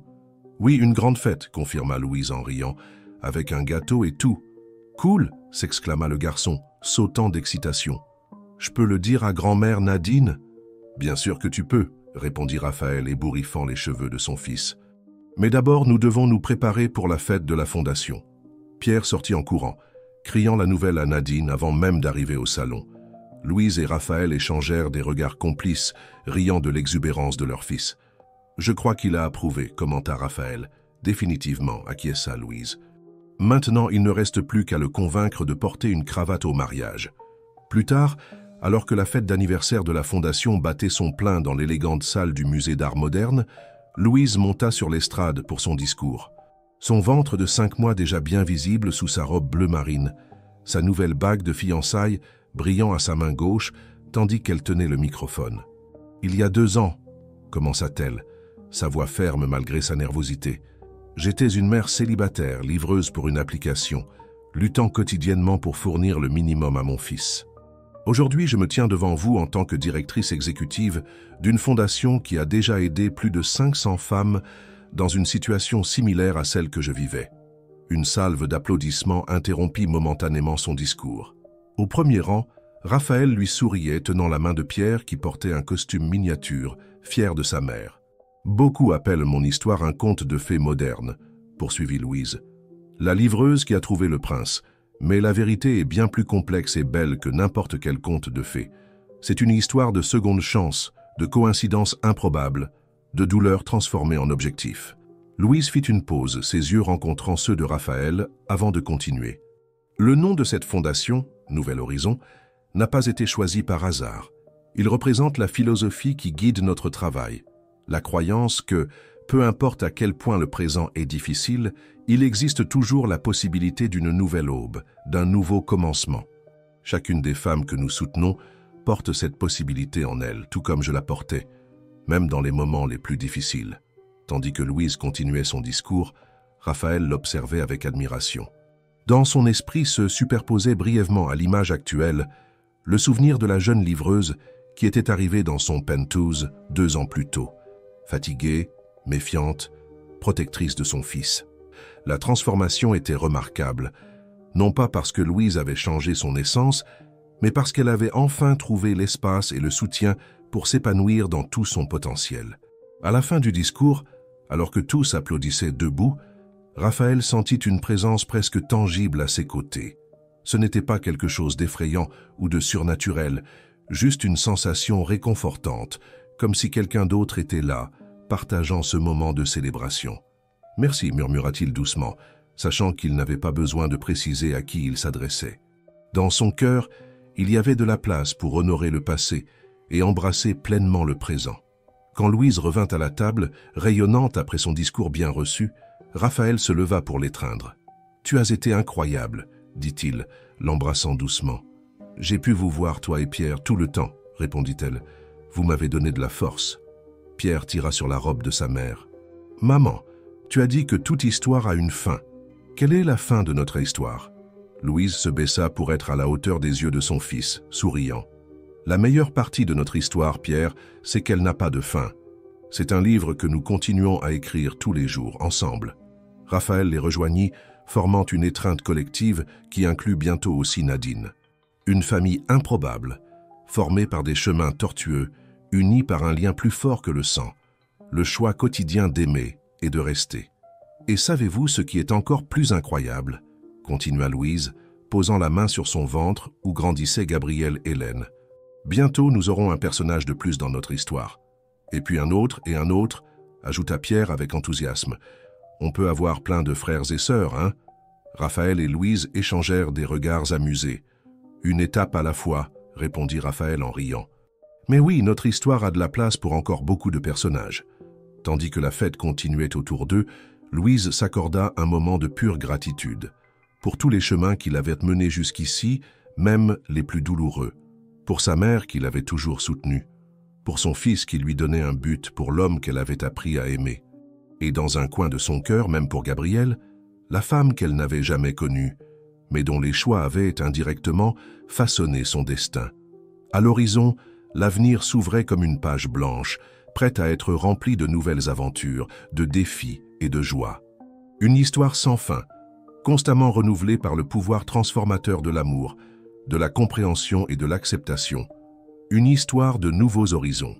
Oui, une grande fête, » confirma Louise en riant, « avec un gâteau et tout. »« Cool !» s'exclama le garçon, sautant d'excitation. « Je peux le dire à grand-mère Nadine ?»« Bien sûr que tu peux, » répondit Raphaël, ébouriffant les cheveux de son fils. « Mais d'abord, nous devons nous préparer pour la fête de la fondation. » Pierre sortit en courant, criant la nouvelle à Nadine avant même d'arriver au salon. Louise et Raphaël échangèrent des regards complices, riant de l'exubérance de leur fils. « Je crois qu'il a approuvé, » commenta Raphaël. « Définitivement, » acquiesça Louise. Maintenant, il ne reste plus qu'à le convaincre de porter une cravate au mariage. Plus tard, alors que la fête d'anniversaire de la Fondation battait son plein dans l'élégante salle du musée d'art moderne, Louise monta sur l'estrade pour son discours. Son ventre de 5 mois déjà bien visible sous sa robe bleu marine, sa nouvelle bague de fiançailles brillant à sa main gauche, tandis qu'elle tenait le microphone. « Il y a 2 ans, » commença-t-elle, sa voix ferme malgré sa nervosité. « J'étais une mère célibataire, livreuse pour une application, luttant quotidiennement pour fournir le minimum à mon fils. Aujourd'hui, je me tiens devant vous en tant que directrice exécutive d'une fondation qui a déjà aidé plus de 500 femmes dans une situation similaire à celle que je vivais. » Une salve d'applaudissements interrompit momentanément son discours. Au premier rang, Raphaël lui souriait, tenant la main de Pierre qui portait un costume miniature, fier de sa mère. « Beaucoup appellent mon histoire un conte de fées moderne, » poursuivit Louise. « La livreuse qui a trouvé le prince. Mais la vérité est bien plus complexe et belle que n'importe quel conte de fées. C'est une histoire de seconde chance, de coïncidences improbables, de douleurs transformées en objectifs. » Louise fit une pause, ses yeux rencontrant ceux de Raphaël, avant de continuer. « Le nom de cette fondation, Nouvel Horizon, n'a pas été choisi par hasard. Il représente la philosophie qui guide notre travail, la croyance que, peu importe à quel point le présent est difficile, il existe toujours la possibilité d'une nouvelle aube, d'un nouveau commencement. Chacune des femmes que nous soutenons porte cette possibilité en elle, tout comme je la portais, même dans les moments les plus difficiles. » Tandis que Louise continuait son discours, Raphaël l'observait avec admiration. Dans son esprit se superposait brièvement à l'image actuelle le souvenir de la jeune livreuse qui était arrivée dans son penthouse 2 ans plus tôt, fatiguée, méfiante, protectrice de son fils. La transformation était remarquable, non pas parce que Louise avait changé son essence, mais parce qu'elle avait enfin trouvé l'espace et le soutien pour s'épanouir dans tout son potentiel. À la fin du discours, alors que tous applaudissaient debout, Raphaël sentit une présence presque tangible à ses côtés. Ce n'était pas quelque chose d'effrayant ou de surnaturel, juste une sensation réconfortante, comme si quelqu'un d'autre était là, partageant ce moment de célébration. « Merci » murmura-t-il doucement, sachant qu'il n'avait pas besoin de préciser à qui il s'adressait. Dans son cœur, il y avait de la place pour honorer le passé et embrasser pleinement le présent. Quand Louise revint à la table, rayonnante après son discours bien reçu, Raphaël se leva pour l'étreindre. « Tu as été incroyable », dit-il, l'embrassant doucement. « J'ai pu vous voir, toi et Pierre, tout le temps, » répondit-elle. « Vous m'avez donné de la force. » Pierre tira sur la robe de sa mère. « Maman, tu as dit que toute histoire a une fin. Quelle est la fin de notre histoire ?» Louise se baissa pour être à la hauteur des yeux de son fils, souriant. « La meilleure partie de notre histoire, Pierre, c'est qu'elle n'a pas de fin. C'est un livre que nous continuons à écrire tous les jours, ensemble. » Raphaël les rejoignit, formant une étreinte collective qui inclut bientôt aussi Nadine. Une famille improbable, formée par des chemins tortueux, unis par un lien plus fort que le sang, le choix quotidien d'aimer et de rester. « Et savez-vous ce qui est encore plus incroyable ?» continua Louise, posant la main sur son ventre où grandissait Gabrielle Hélène. « Bientôt nous aurons un personnage de plus dans notre histoire. Et puis un autre, ajouta Pierre avec enthousiasme. On peut avoir plein de frères et sœurs, hein ?» Raphaël et Louise échangèrent des regards amusés. « Une étape à la fois, » répondit Raphaël en riant. « Mais oui, notre histoire a de la place pour encore beaucoup de personnages. » Tandis que la fête continuait autour d'eux, Louise s'accorda un moment de pure gratitude. Pour tous les chemins qu'il avait menés jusqu'ici, même les plus douloureux. Pour sa mère qui l'avait toujours soutenue. Pour son fils qui lui donnait un but pour l'homme qu'elle avait appris à aimer. Et dans un coin de son cœur, même pour Gabrielle, la femme qu'elle n'avait jamais connue, mais dont les choix avaient indirectement façonné son destin. À l'horizon, l'avenir s'ouvrait comme une page blanche, prête à être remplie de nouvelles aventures, de défis et de joie. Une histoire sans fin, constamment renouvelée par le pouvoir transformateur de l'amour, de la compréhension et de l'acceptation. Une histoire de nouveaux horizons.